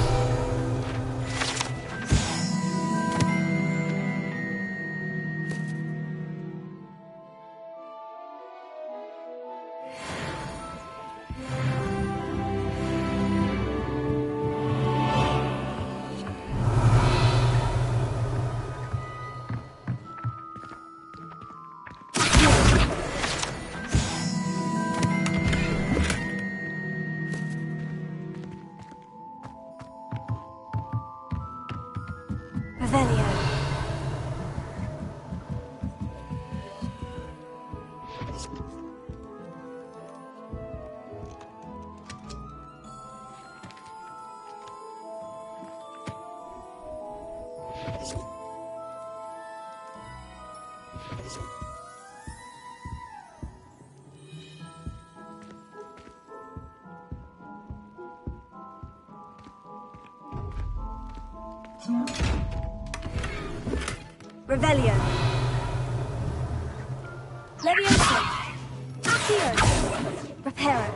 Revelio. Revelio. Levioso. Accio. Reparo.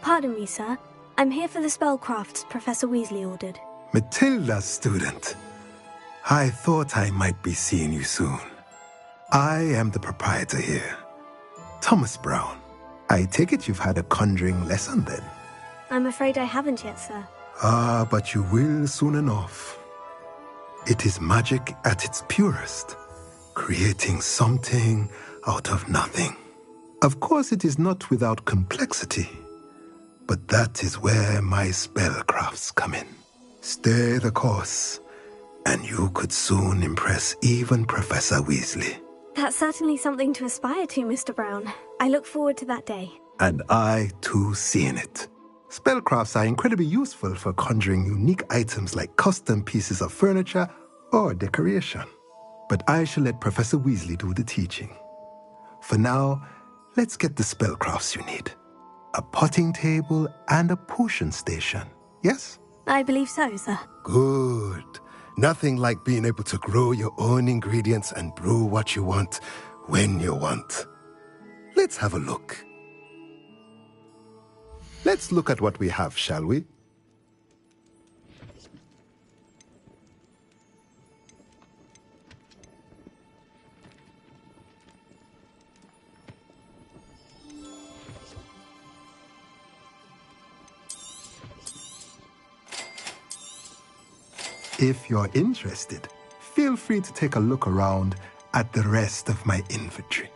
Pardon me, sir. I'm here for the spellcrafts Professor Weasley ordered. Matilda's student. I thought I might be seeing you soon. I am the proprietor here, Thomas Brown. I take it you've had a conjuring lesson then? I'm afraid I haven't yet, sir. Ah, but you will soon enough. It is magic at its purest, creating something out of nothing. Of course, it is not without complexity, but that is where my spellcrafts come in. Stay the course, and you could soon impress even Professor Weasley. That's certainly something to aspire to, Mr. Brown. I look forward to that day. And I, too, seeing it. Spellcrafts are incredibly useful for conjuring unique items like custom pieces of furniture or decoration. But I shall let Professor Weasley do the teaching. For now, let's get the spellcrafts you need. A potting table and a potion station, yes? I believe so, sir. Good. Nothing like being able to grow your own ingredients and brew what you want, when you want. Let's have a look. Let's look at what we have, shall we? If you're interested, feel free to take a look around at the rest of my inventory.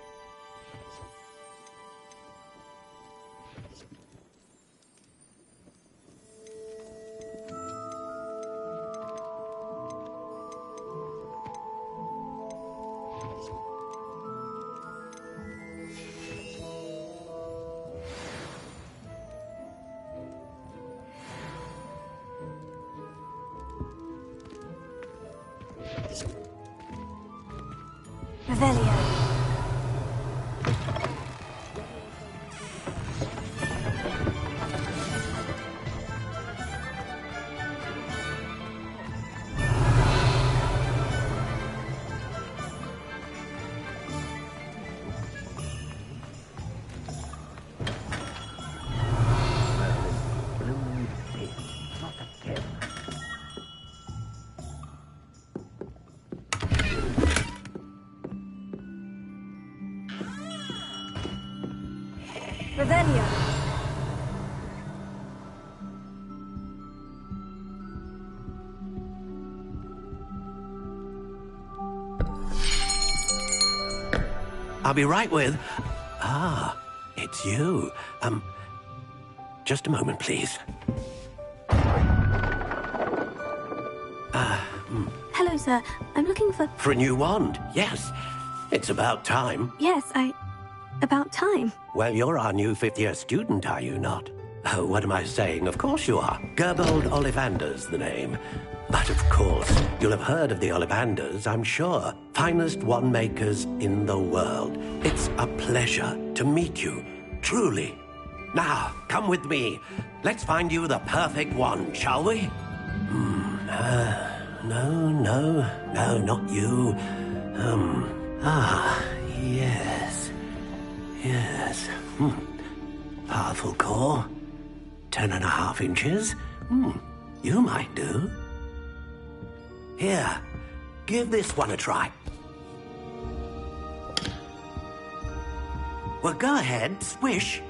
Revelio. Revelio. I'll be right with... Ah, it's you. Just a moment, please. Hello, sir. I'm looking for... For a new wand, yes. It's about time. Yes, about time. Well, you're our new fifth-year student, are you not? Oh, what am I saying? Of course you are. Gerbold Ollivander's the name. But of course, you'll have heard of the Ollivanders, I'm sure. Finest wand makers in the world. It's a pleasure to meet you, truly. Now, come with me. Let's find you the perfect wand, shall we? No, not you. Yes. Powerful core. 10.5 inches. You might do. Here, give this one a try. Well, go ahead, swish.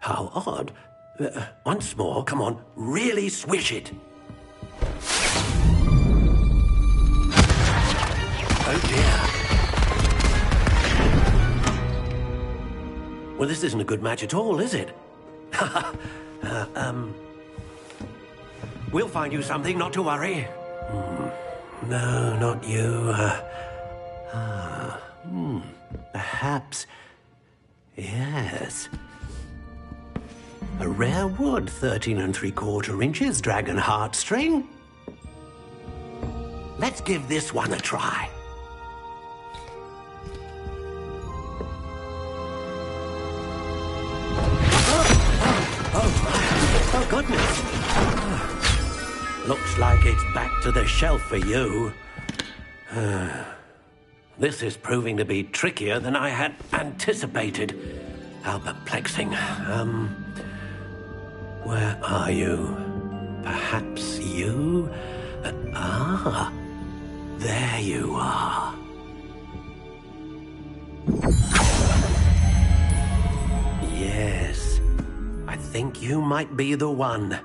How odd. Once more, come on, really swish it. Oh dear. Well, this isn't a good match at all, is it? We'll find you something, not to worry. No, not you. Perhaps... Yes. A rare wood, 13 3/4 inches, dragon heartstring. Let's give this one a try. Oh, goodness. Looks like it's back to the shelf for you. This is proving to be trickier than I had anticipated. How perplexing. Where are you? Perhaps you? There you are. Yes, I think you might be the one.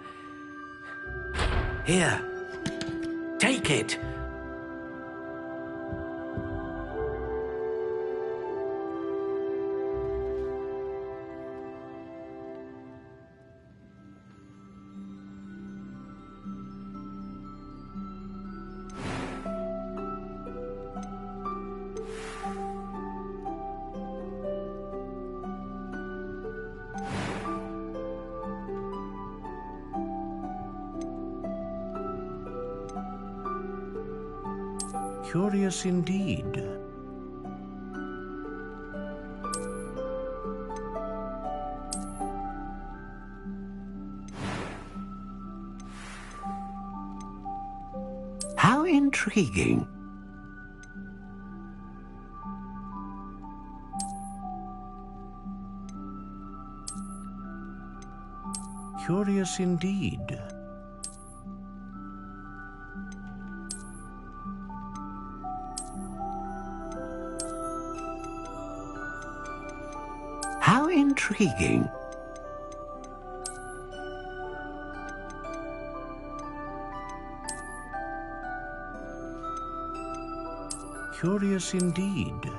Here, take it. Curious indeed. intriguing. Curious indeed. How intriguing. Curious indeed.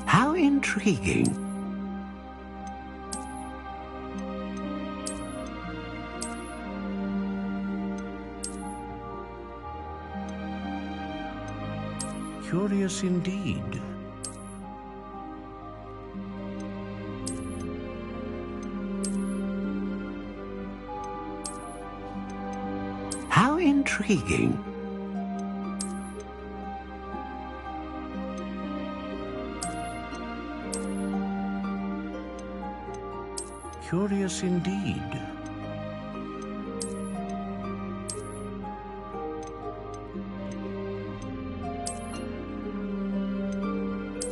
How intriguing. Curious indeed. How intriguing. Curious indeed.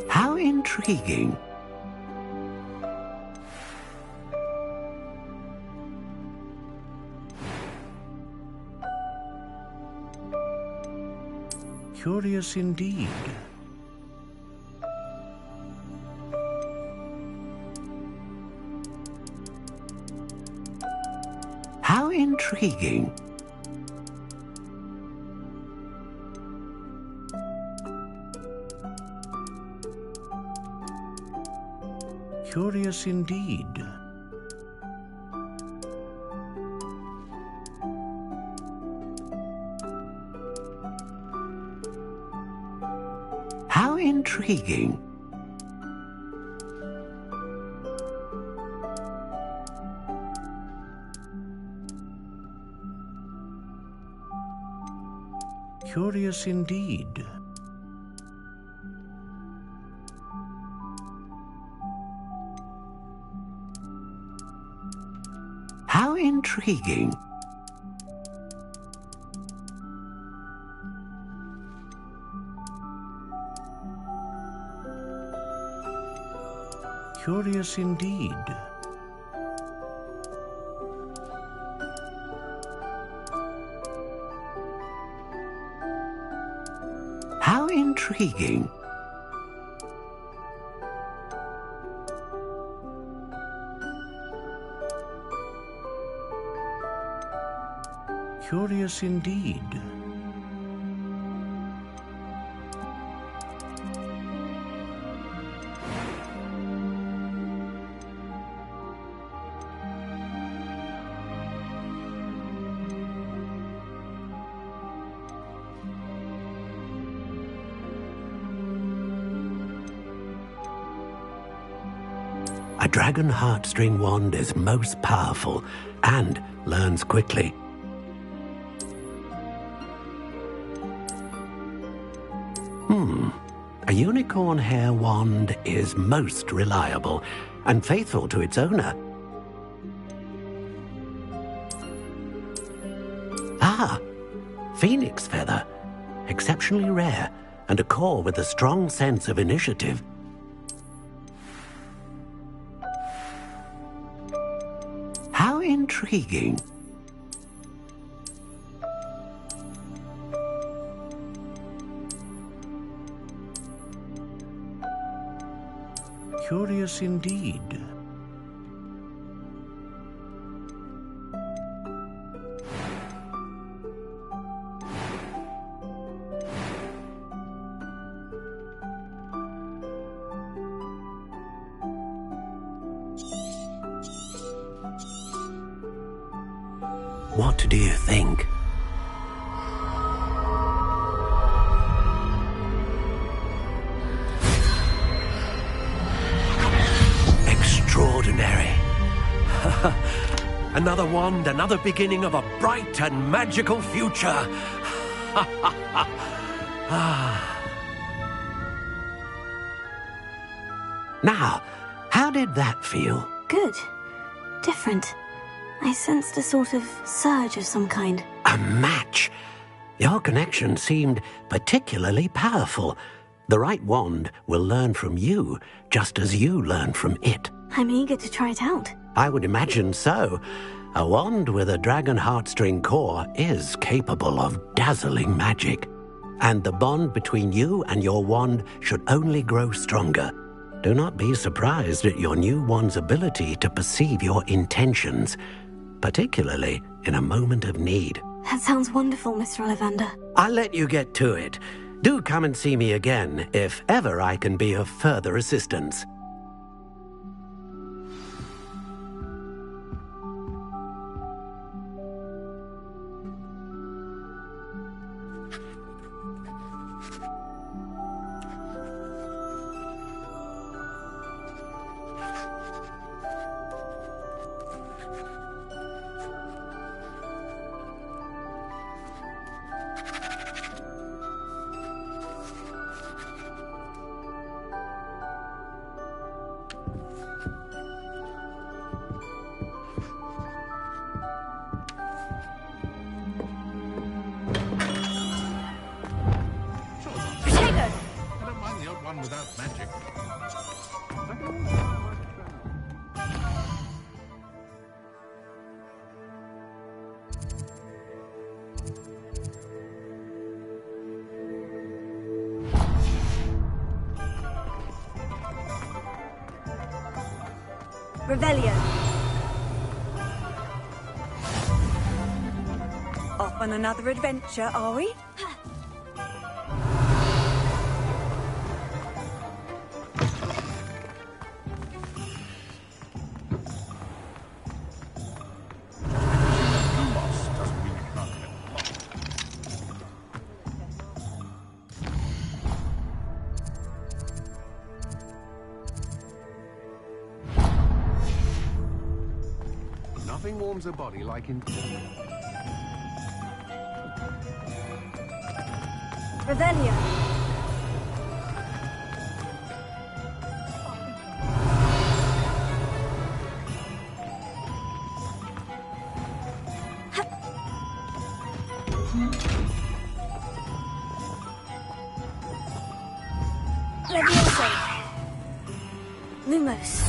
How intriguing. Curious indeed. How intriguing. Curious indeed. How intriguing. Curious indeed. How intriguing. Curious indeed. How intriguing. Curious indeed. A dragon heartstring wand is most powerful and learns quickly. A unicorn hair wand is most reliable and faithful to its owner. Ah, phoenix feather, exceptionally rare, and a core with a strong sense of initiative. How intriguing. Curious indeed. What do you think? Extraordinary. Another wand, another beginning of a bright and magical future. Now, how did that feel? Good. Different. I sensed a sort of surge of some kind. A match! Your connection seemed particularly powerful. The right wand will learn from you, just as you learn from it. I'm eager to try it out. I would imagine so. A wand with a dragon heartstring core is capable of dazzling magic. And the bond between you and your wand should only grow stronger. Do not be surprised at your new wand's ability to perceive your intentions, particularly in a moment of need. That sounds wonderful, Mr. Ollivander. I'll let you get to it. Do come and see me again if ever I can be of further assistance. Without magic. Revelio. Off on another adventure, are we? Nothing warms a body like in... Revelio. Levioso. Lumos.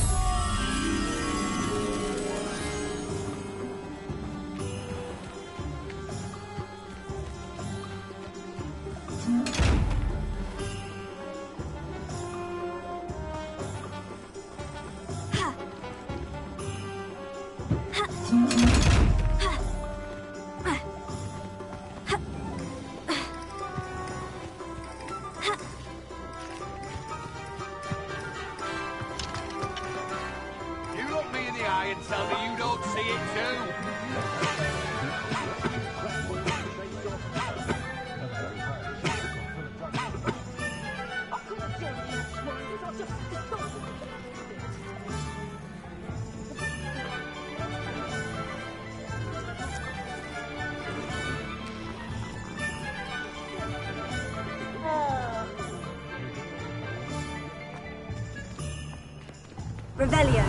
And tell me you don't see it too. Revelio.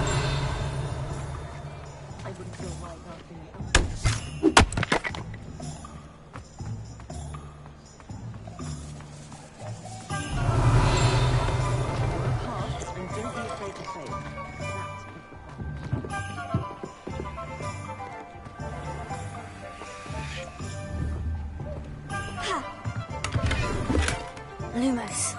Lumos.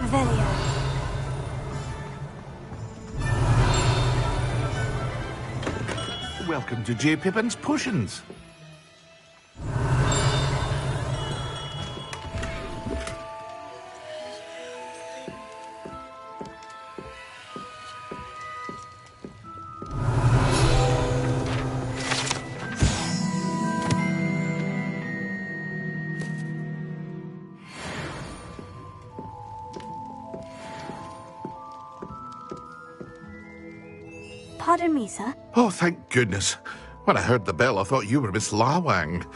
Revelio. Welcome to J. Pippin's Potions. Pardon me, sir. Oh, thank goodness. When I heard the bell, I thought you were Miss Lawang.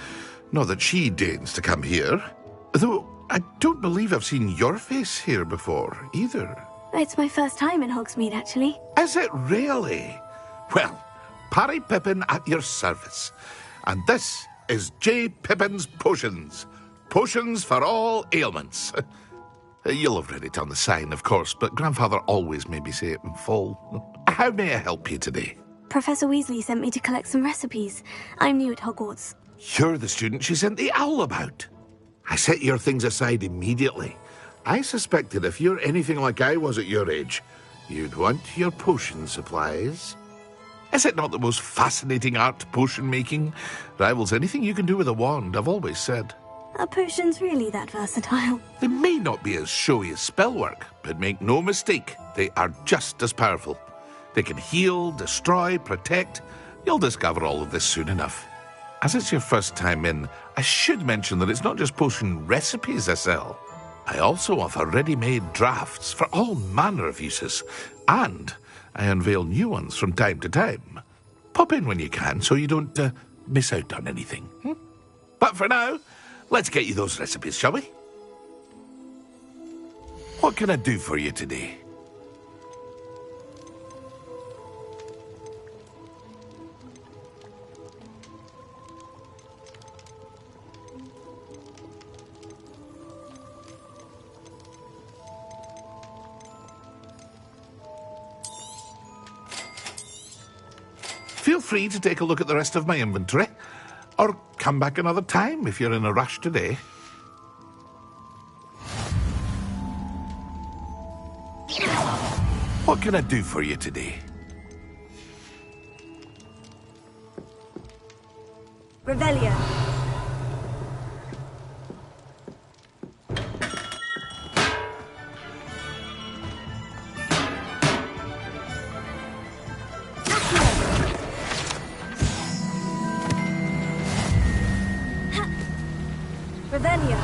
Not that she deigns to come here. Though, I don't believe I've seen your face here before, either. It's my first time in Hogsmeade, actually. Is it really? Well, Parry Pippin at your service. And this is J. Pippin's Potions. Potions for all ailments. You'll have read it on the sign, of course, but Grandfather always made me say it in full. How may I help you today? Professor Weasley sent me to collect some recipes. I'm new at Hogwarts. You're the student she sent the owl about. I set your things aside immediately. I suspected if you're anything like I was at your age, you'd want your potion supplies. Is it not the most fascinating art, potion making? Rivals anything you can do with a wand, I've always said. Are potions really that versatile? They may not be as showy as spellwork, but make no mistake, they are just as powerful. They can heal, destroy, protect. You'll discover all of this soon enough. As it's your first time in, I should mention that it's not just potion recipes I sell. I also offer ready-made drafts for all manner of uses, and I unveil new ones from time to time. Pop in when you can so you don't miss out on anything. But for now, let's get you those recipes, shall we? What can I do for you today? Feel free to take a look at the rest of my inventory, or come back another time if you're in a rush today. What can I do for you today? Revelio. Revelio.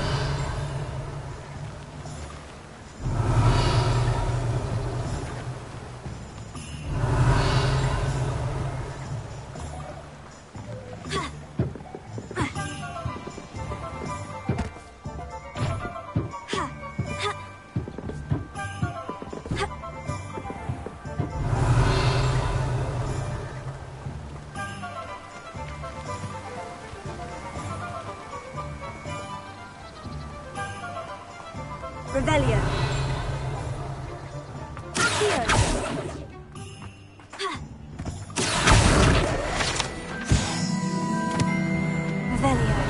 Revelio. Revelio.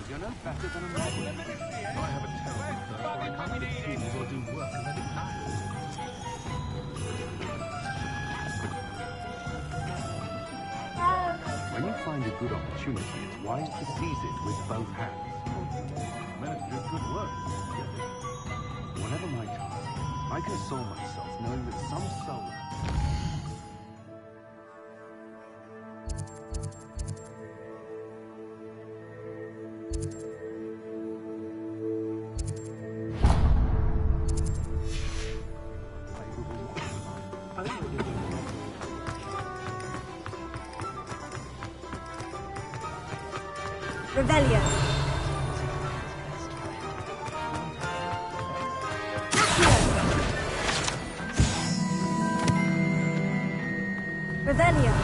You're no better than a novel. I have a terrible thirst for I can't do things or do work and let it die. When you find a good opportunity, it's wise to seize it with both hands. Men do good work. Whatever my task, I console myself knowing that some soul... Revelio. Revelio.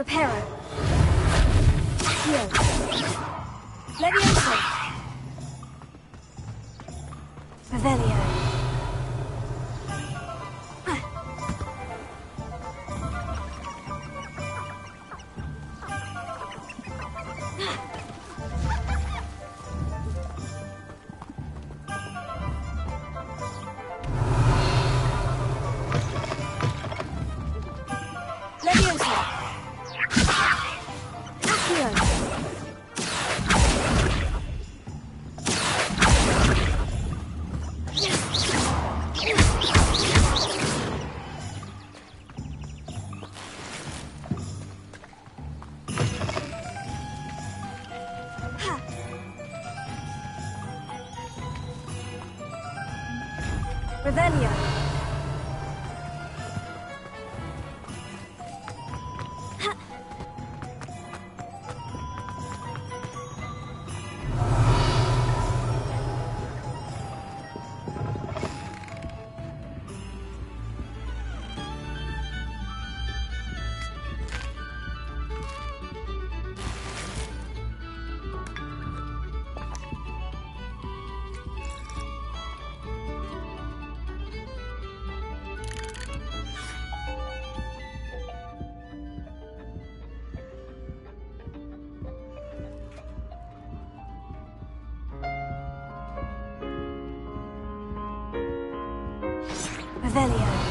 Reparo. Heal. Levioso. Revelio. Levioso. Accio. Revelio. Revelio.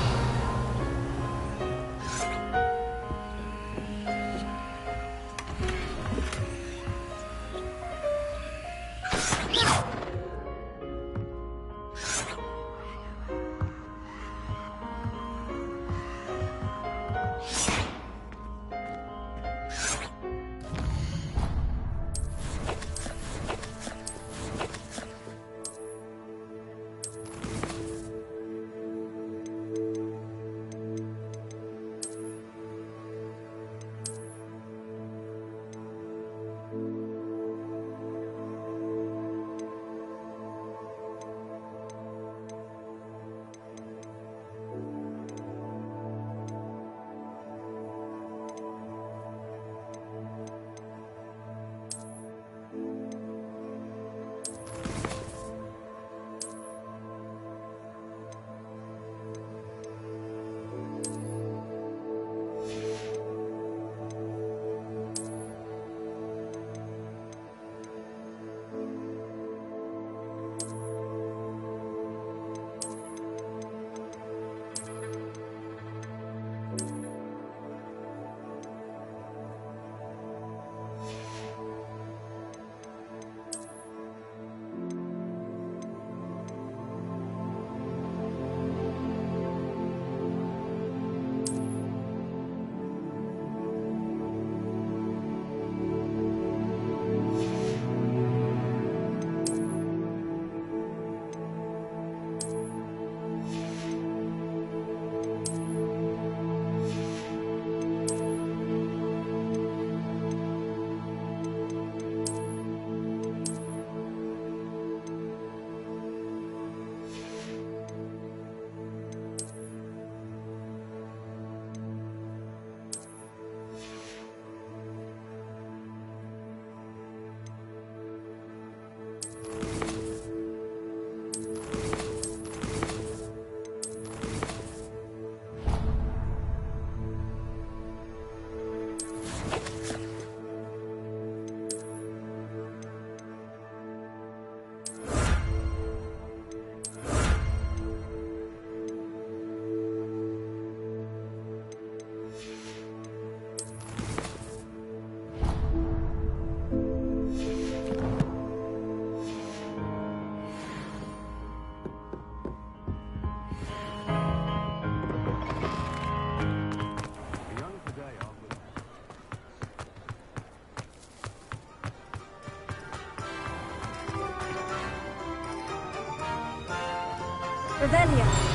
Revelio.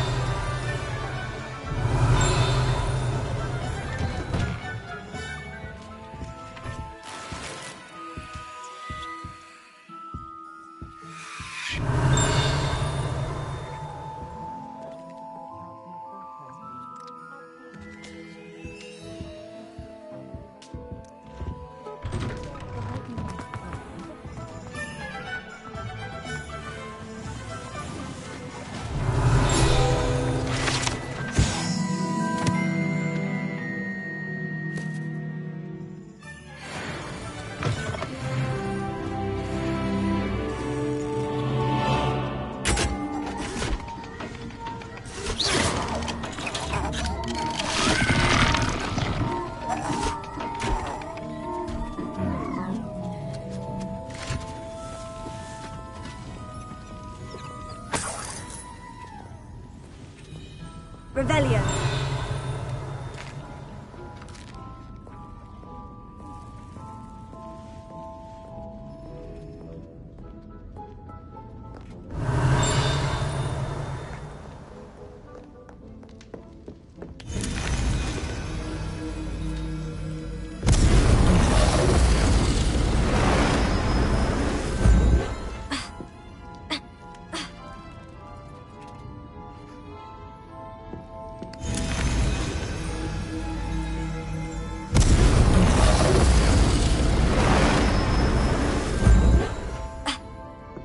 Revelio.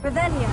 Revelio.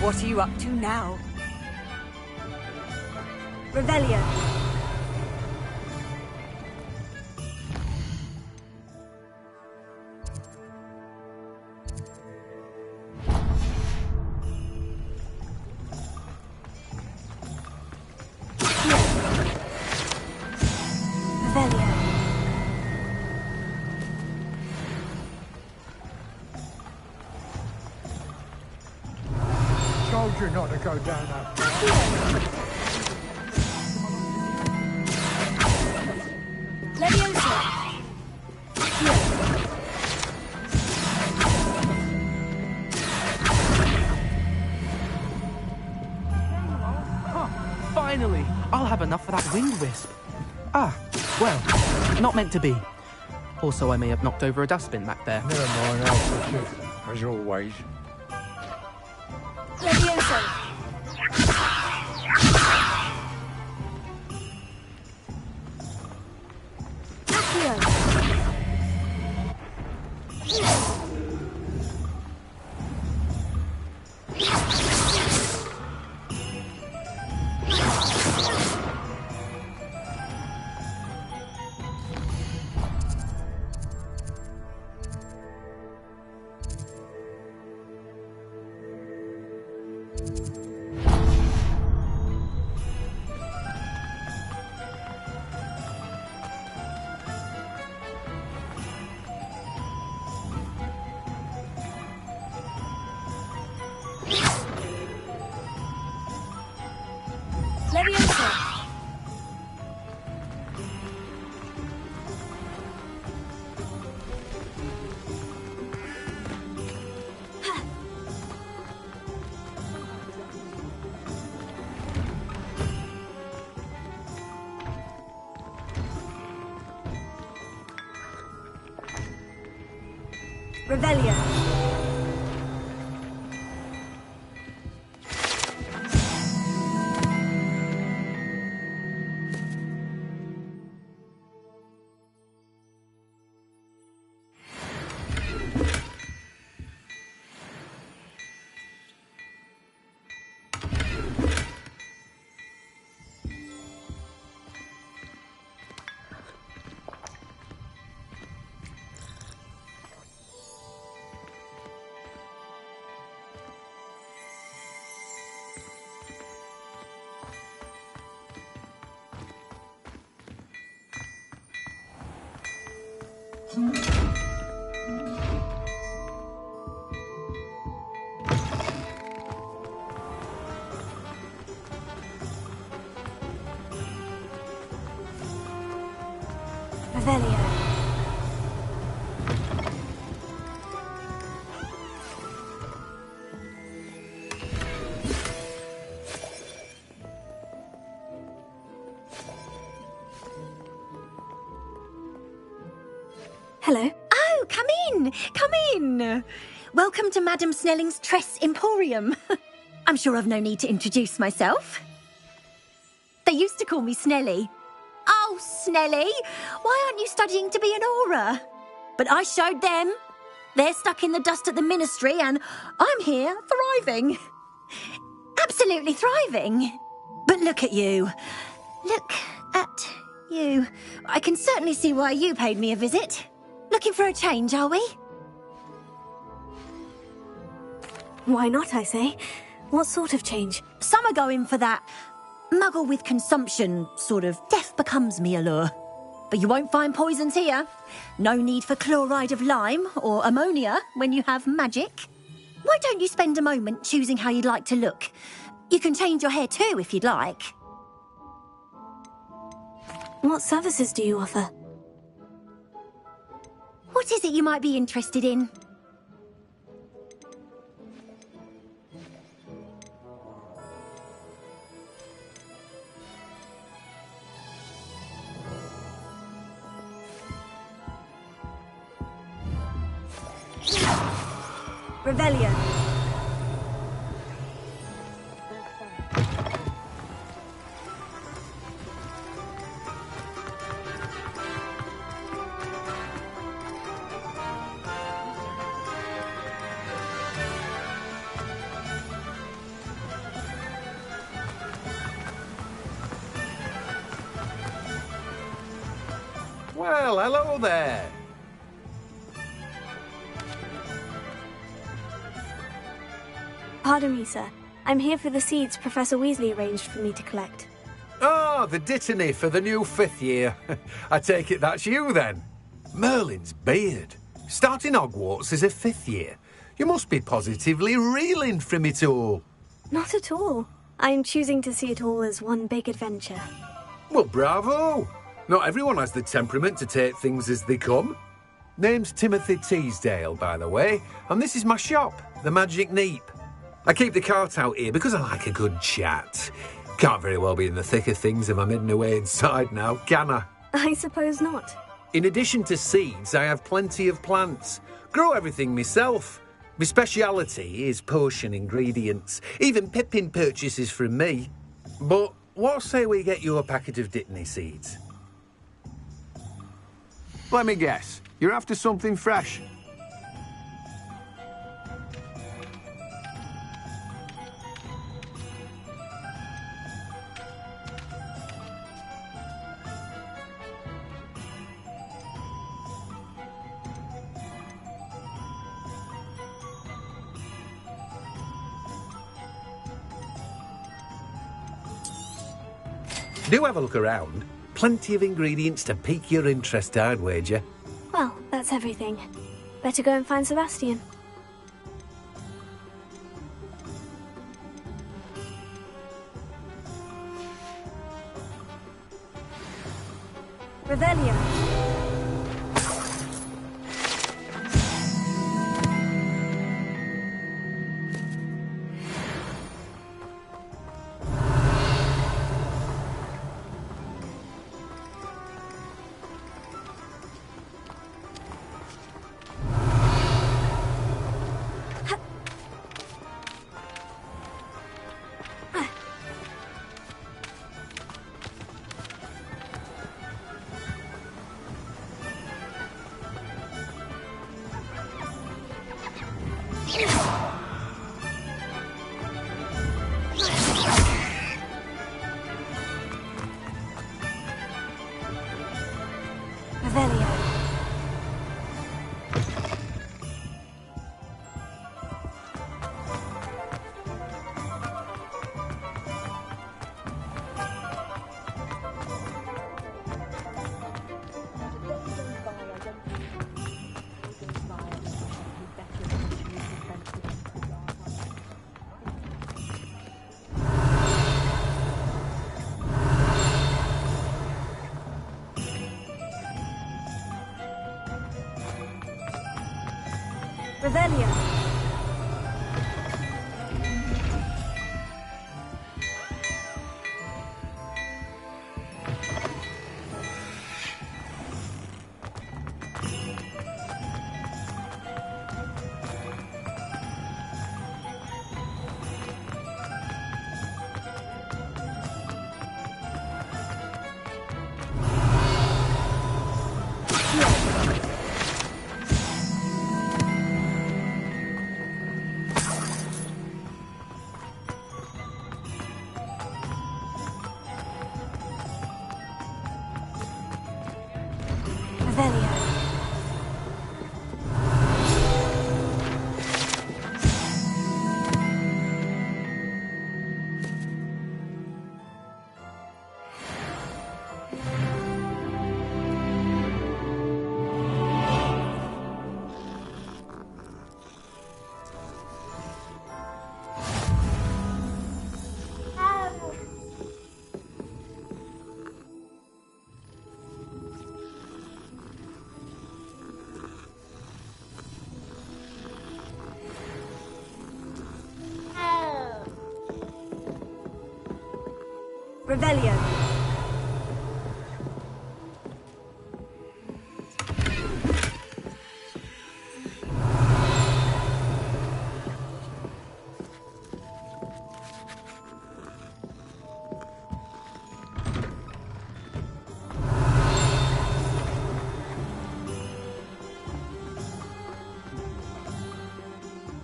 What are you up to now? Revelio. Told you not to go down that path. Finally! I'll have enough for that winged wisp. Ah, well, not meant to be. Also, I may have knocked over a dustbin back there. Never mind, I'll fix it, as always. Revelio. Revelio. Hello. Oh, come in! Come in! Welcome to Madame Snelling's Tress Emporium. I'm sure I've no need to introduce myself. They used to call me Snelly. Oh, Snelly! Why aren't you studying to be an aura? But I showed them. They're stuck in the dust at the ministry, and I'm here thriving. Absolutely thriving. But look at you. Look at you. I can certainly see why you paid me a visit. Looking for a change, are we? Why not, I say? What sort of change? Some are going for that muggle with consumption, sort of death becomes me allure. But you won't find poisons here. No need for chloride of lime or ammonia when you have magic. Why don't you spend a moment choosing how you'd like to look? You can change your hair too if you'd like. What services do you offer? What is it you might be interested in? Revelio. Well, hello there. Pardon me, sir. I'm here for the seeds Professor Weasley arranged for me to collect. Oh, the dittany for the new 5th year. I take it that's you, then. Merlin's beard. Starting Hogwarts as a 5th year. You must be positively reeling from it all. Not at all. I'm choosing to see it all as one big adventure. Well, bravo. Not everyone has the temperament to take things as they come. Name's Timothy Teasdale, by the way, and this is my shop, the Magic Neep. I keep the cart out here because I like a good chat. Can't very well be in the thick of things if I'm hidden away inside now, can I? I suppose not. In addition to seeds, I have plenty of plants. Grow everything myself. My speciality is potion ingredients. Even Pippin purchases from me. But what say we get you a packet of Dittany seeds? Let me guess. You're after something fresh. Do have a look around. Plenty of ingredients to pique your interest, I'd wager. Well, that's everything. Better go and find Sebastian. Revelio. Revelio. Revelio. Revelio.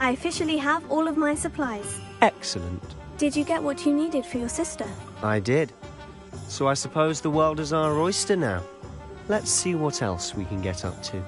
I officially have all of my supplies. Excellent. Did you get what you needed for your sister? I did. So I suppose the world is our oyster now. Let's see what else we can get up to.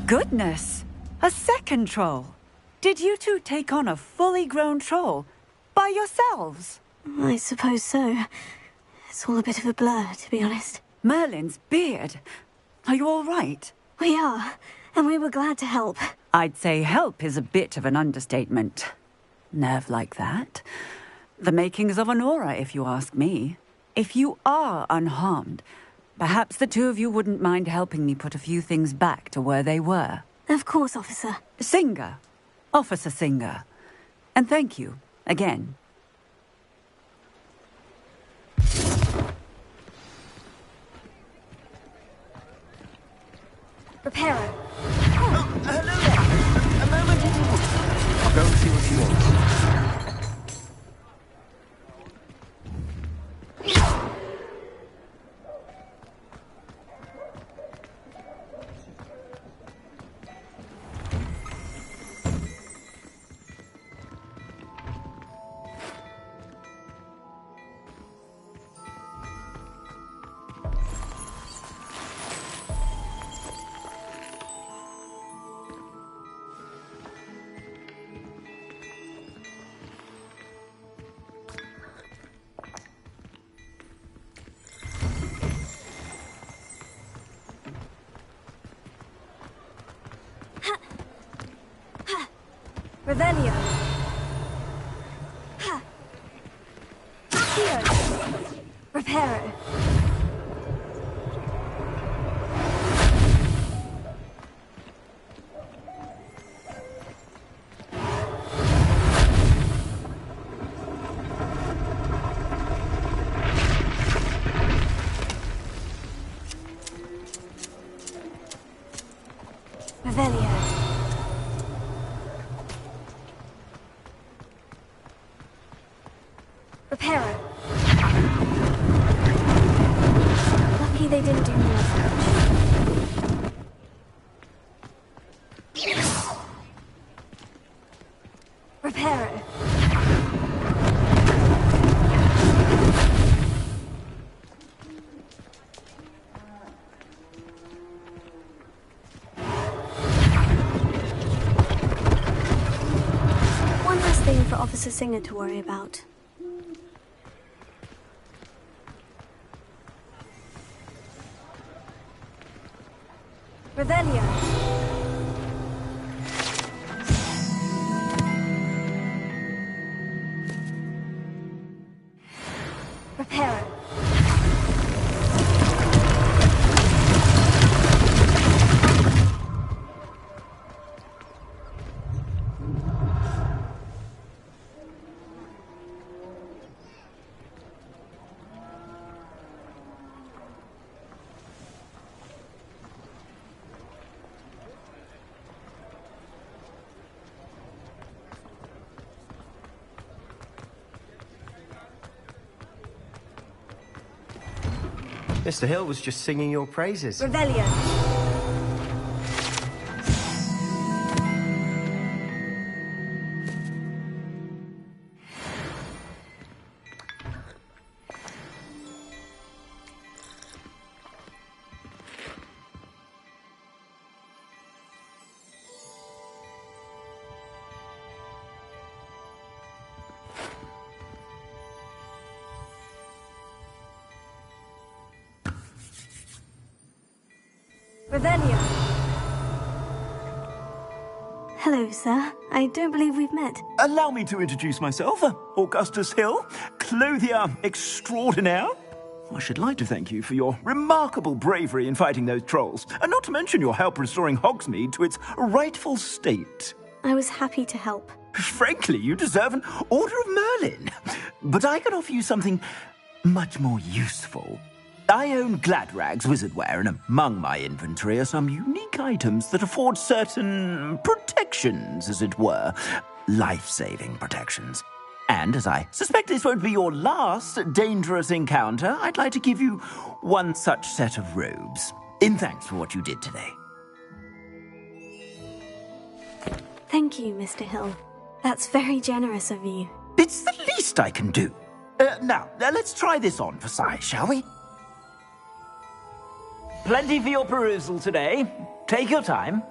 Goodness! A second troll! Did you two take on a fully grown troll by yourselves? I suppose so. It's all a bit of a blur, to be honest. Merlin's beard. Are you all right? We are, and we were glad to help. I'd say help is a bit of an understatement. Nerve like that. The makings of an aura, if you ask me. If you are unharmed, perhaps the two of you wouldn't mind helping me put a few things back to where they were. Of course, officer. Singer. Officer Singer. And thank you, again. Reparo. Oh, hello there. A moment. I'll go and see what you want. Revelio. Ha. Accio. Reparo. Revelio. Reparo. Lucky they didn't do more damage. Reparo. One last thing for Officer Singer to worry about. Revelio. Reparo. Mr. Hill was just singing your praises. Revelio. Revelio. Hello, sir. I don't believe we've met. Allow me to introduce myself. Augustus Hill, clothier extraordinaire. I should like to thank you for your remarkable bravery in fighting those trolls, and not to mention your help restoring Hogsmeade to its rightful state. I was happy to help. Frankly, you deserve an Order of Merlin. But I can offer you something much more useful. I own Gladrag's wizardware, and among my inventory are some unique items that afford certain protections, as it were. Life-saving protections. And as I suspect this won't be your last dangerous encounter, I'd like to give you one such set of robes, in thanks for what you did today. Thank you, Mr. Hill. That's very generous of you. It's the least I can do. Now, let's try this on for size, shall we? Plenty for your perusal today. Take your time.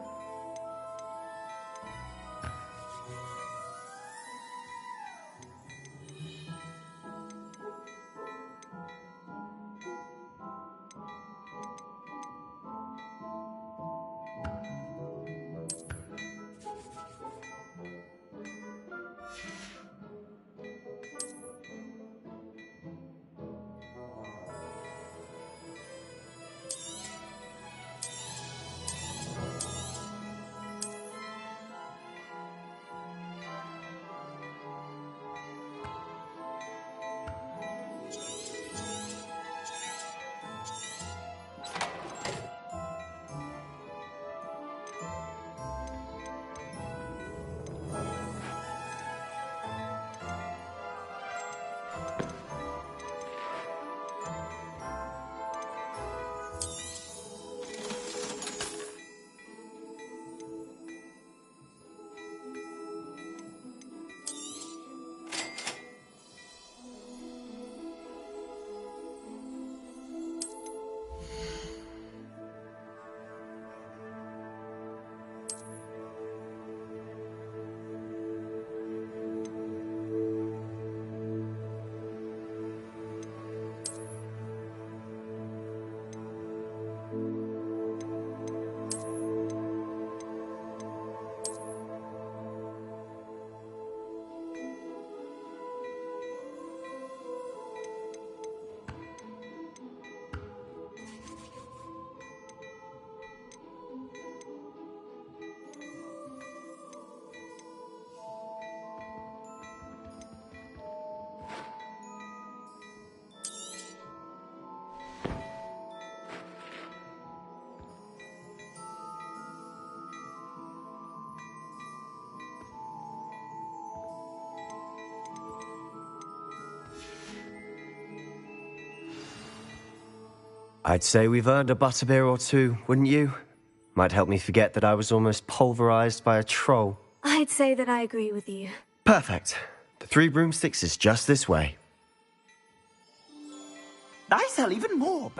I'd say we've earned a butterbeer or two, wouldn't you? Might help me forget that I was almost pulverized by a troll. I'd say that I agree with you. Perfect. The 3 broomsticks is just this way. I sell even more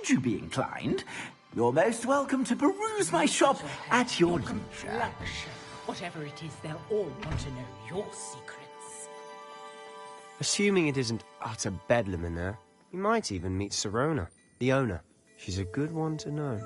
Should you be inclined, you're most welcome to peruse my shop at your leisure. Whatever it is, they'll all want to know your secrets. Assuming it isn't utter bedlam in there, you might even meet Sirona, the owner. She's a good one to know.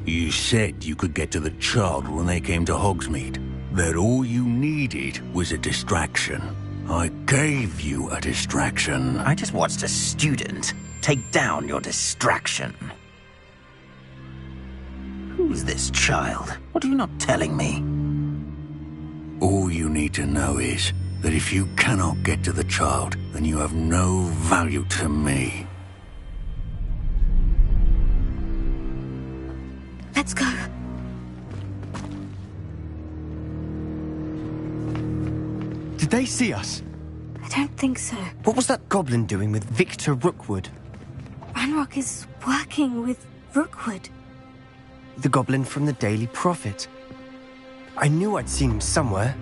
You said you could get to the child when they came to Hogsmeade. That all you needed was a distraction. I gave you a distraction. I just watched a student take down your distraction. Who's this child? What are you not telling me? All you need to know is that if you cannot get to the child, then you have no value to me. Let's go. Did they see us? I don't think so. What was that goblin doing with Victor Rookwood? Ranrock is working with Rookwood. The goblin from the Daily Prophet. I knew I'd seen him somewhere.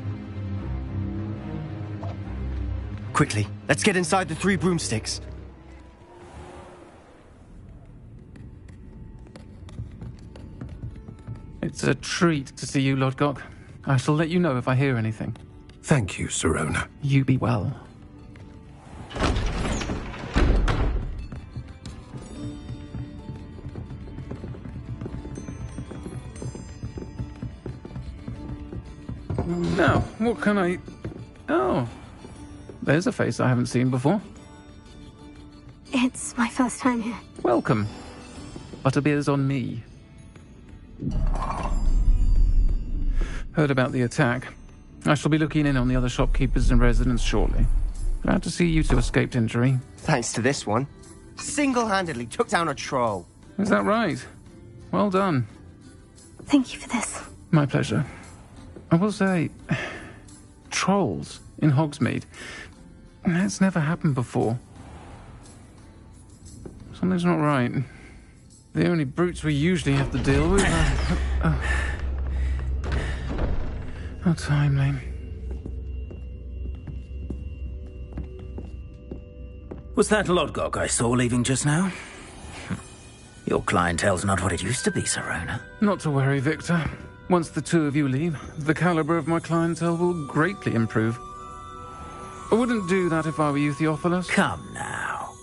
Quickly, let's get inside the 3 broomsticks. It's a treat to see you, Lodgok. I shall let you know if I hear anything. Thank you, Sirona. You be well. Now, what can I... Oh, there's a face I haven't seen before. It's my first time here. Welcome. Butterbeer's on me. Heard about the attack. I shall be looking in on the other shopkeepers and residents shortly. Glad to see you two escaped injury. Thanks to this one. Single-handedly took down a troll. Is that right? Well done. Thank you for this. My pleasure. I will say, trolls in Hogsmeade. That's never happened before. Something's not right. The only brutes we usually have to deal with are... How timely. Was that Lodgok I saw leaving just now? Your clientele's not what it used to be, Sirona. Not to worry, Victor. Once the two of you leave, the caliber of my clientele will greatly improve. I wouldn't do that if I were you, Theophilus. Come now.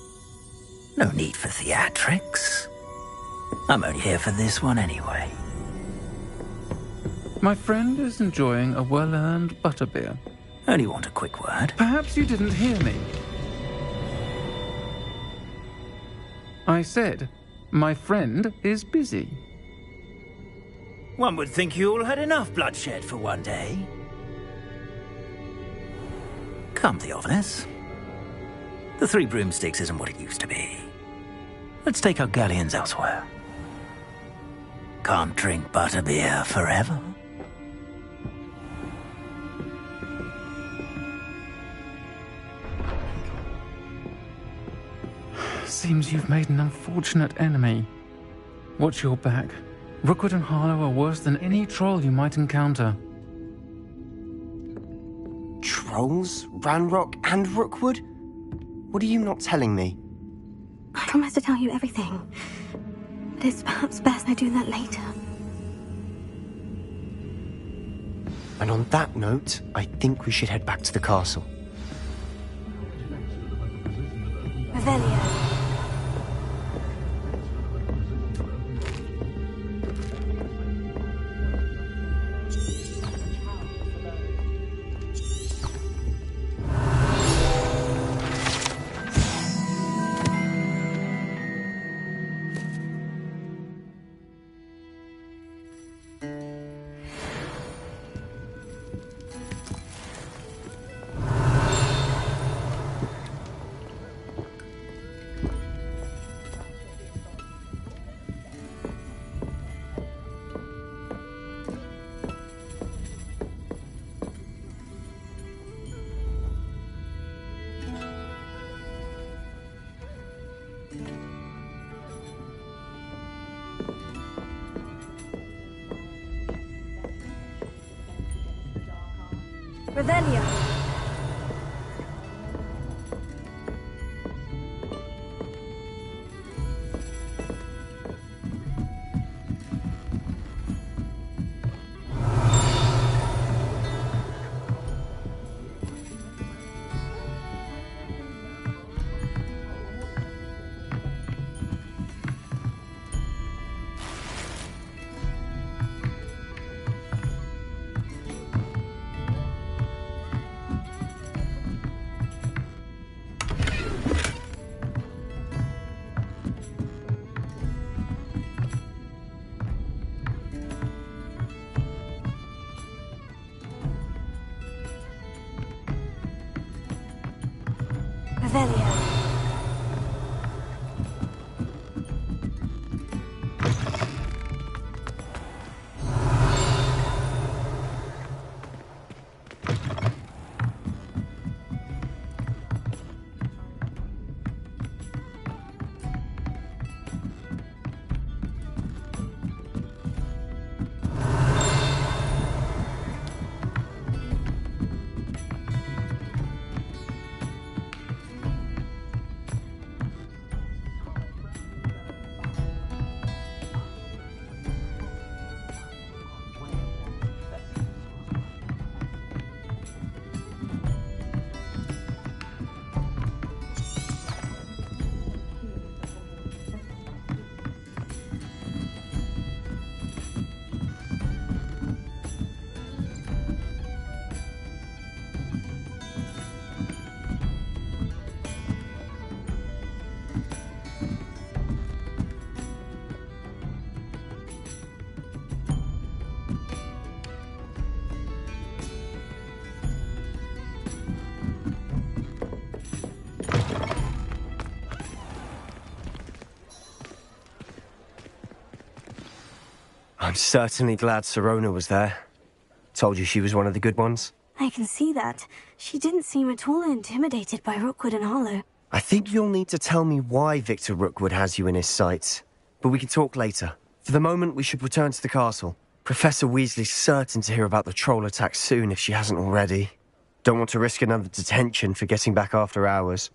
No need for theatrics. I'm only here for this one anyway. My friend is enjoying a well-earned butterbeer. Only want a quick word. Perhaps you didn't hear me. I said, my friend is busy. One would think you all had enough bloodshed for one day. Come, Theophilus. The 3 broomsticks isn't what it used to be. Let's take our galleons elsewhere. Can't drink butterbeer forever. Seems you've made an unfortunate enemy. Watch your back. Rookwood and Harlow are worse than any troll you might encounter. Trolls? Ranrock and Rookwood? What are you not telling me? I promised to tell you everything. But it's perhaps best I do that later. And on that note, I think we should head back to the castle. Revelio. Revelio. Revelio. I'm certainly glad Sirona was there. Told you she was one of the good ones. I can see that. She didn't seem at all intimidated by Rookwood and Hollow. I think you'll need to tell me why Victor Rookwood has you in his sights. But we can talk later. For the moment, we should return to the castle. Professor Weasley's certain to hear about the troll attack soon if she hasn't already. Don't want to risk another detention for getting back after hours.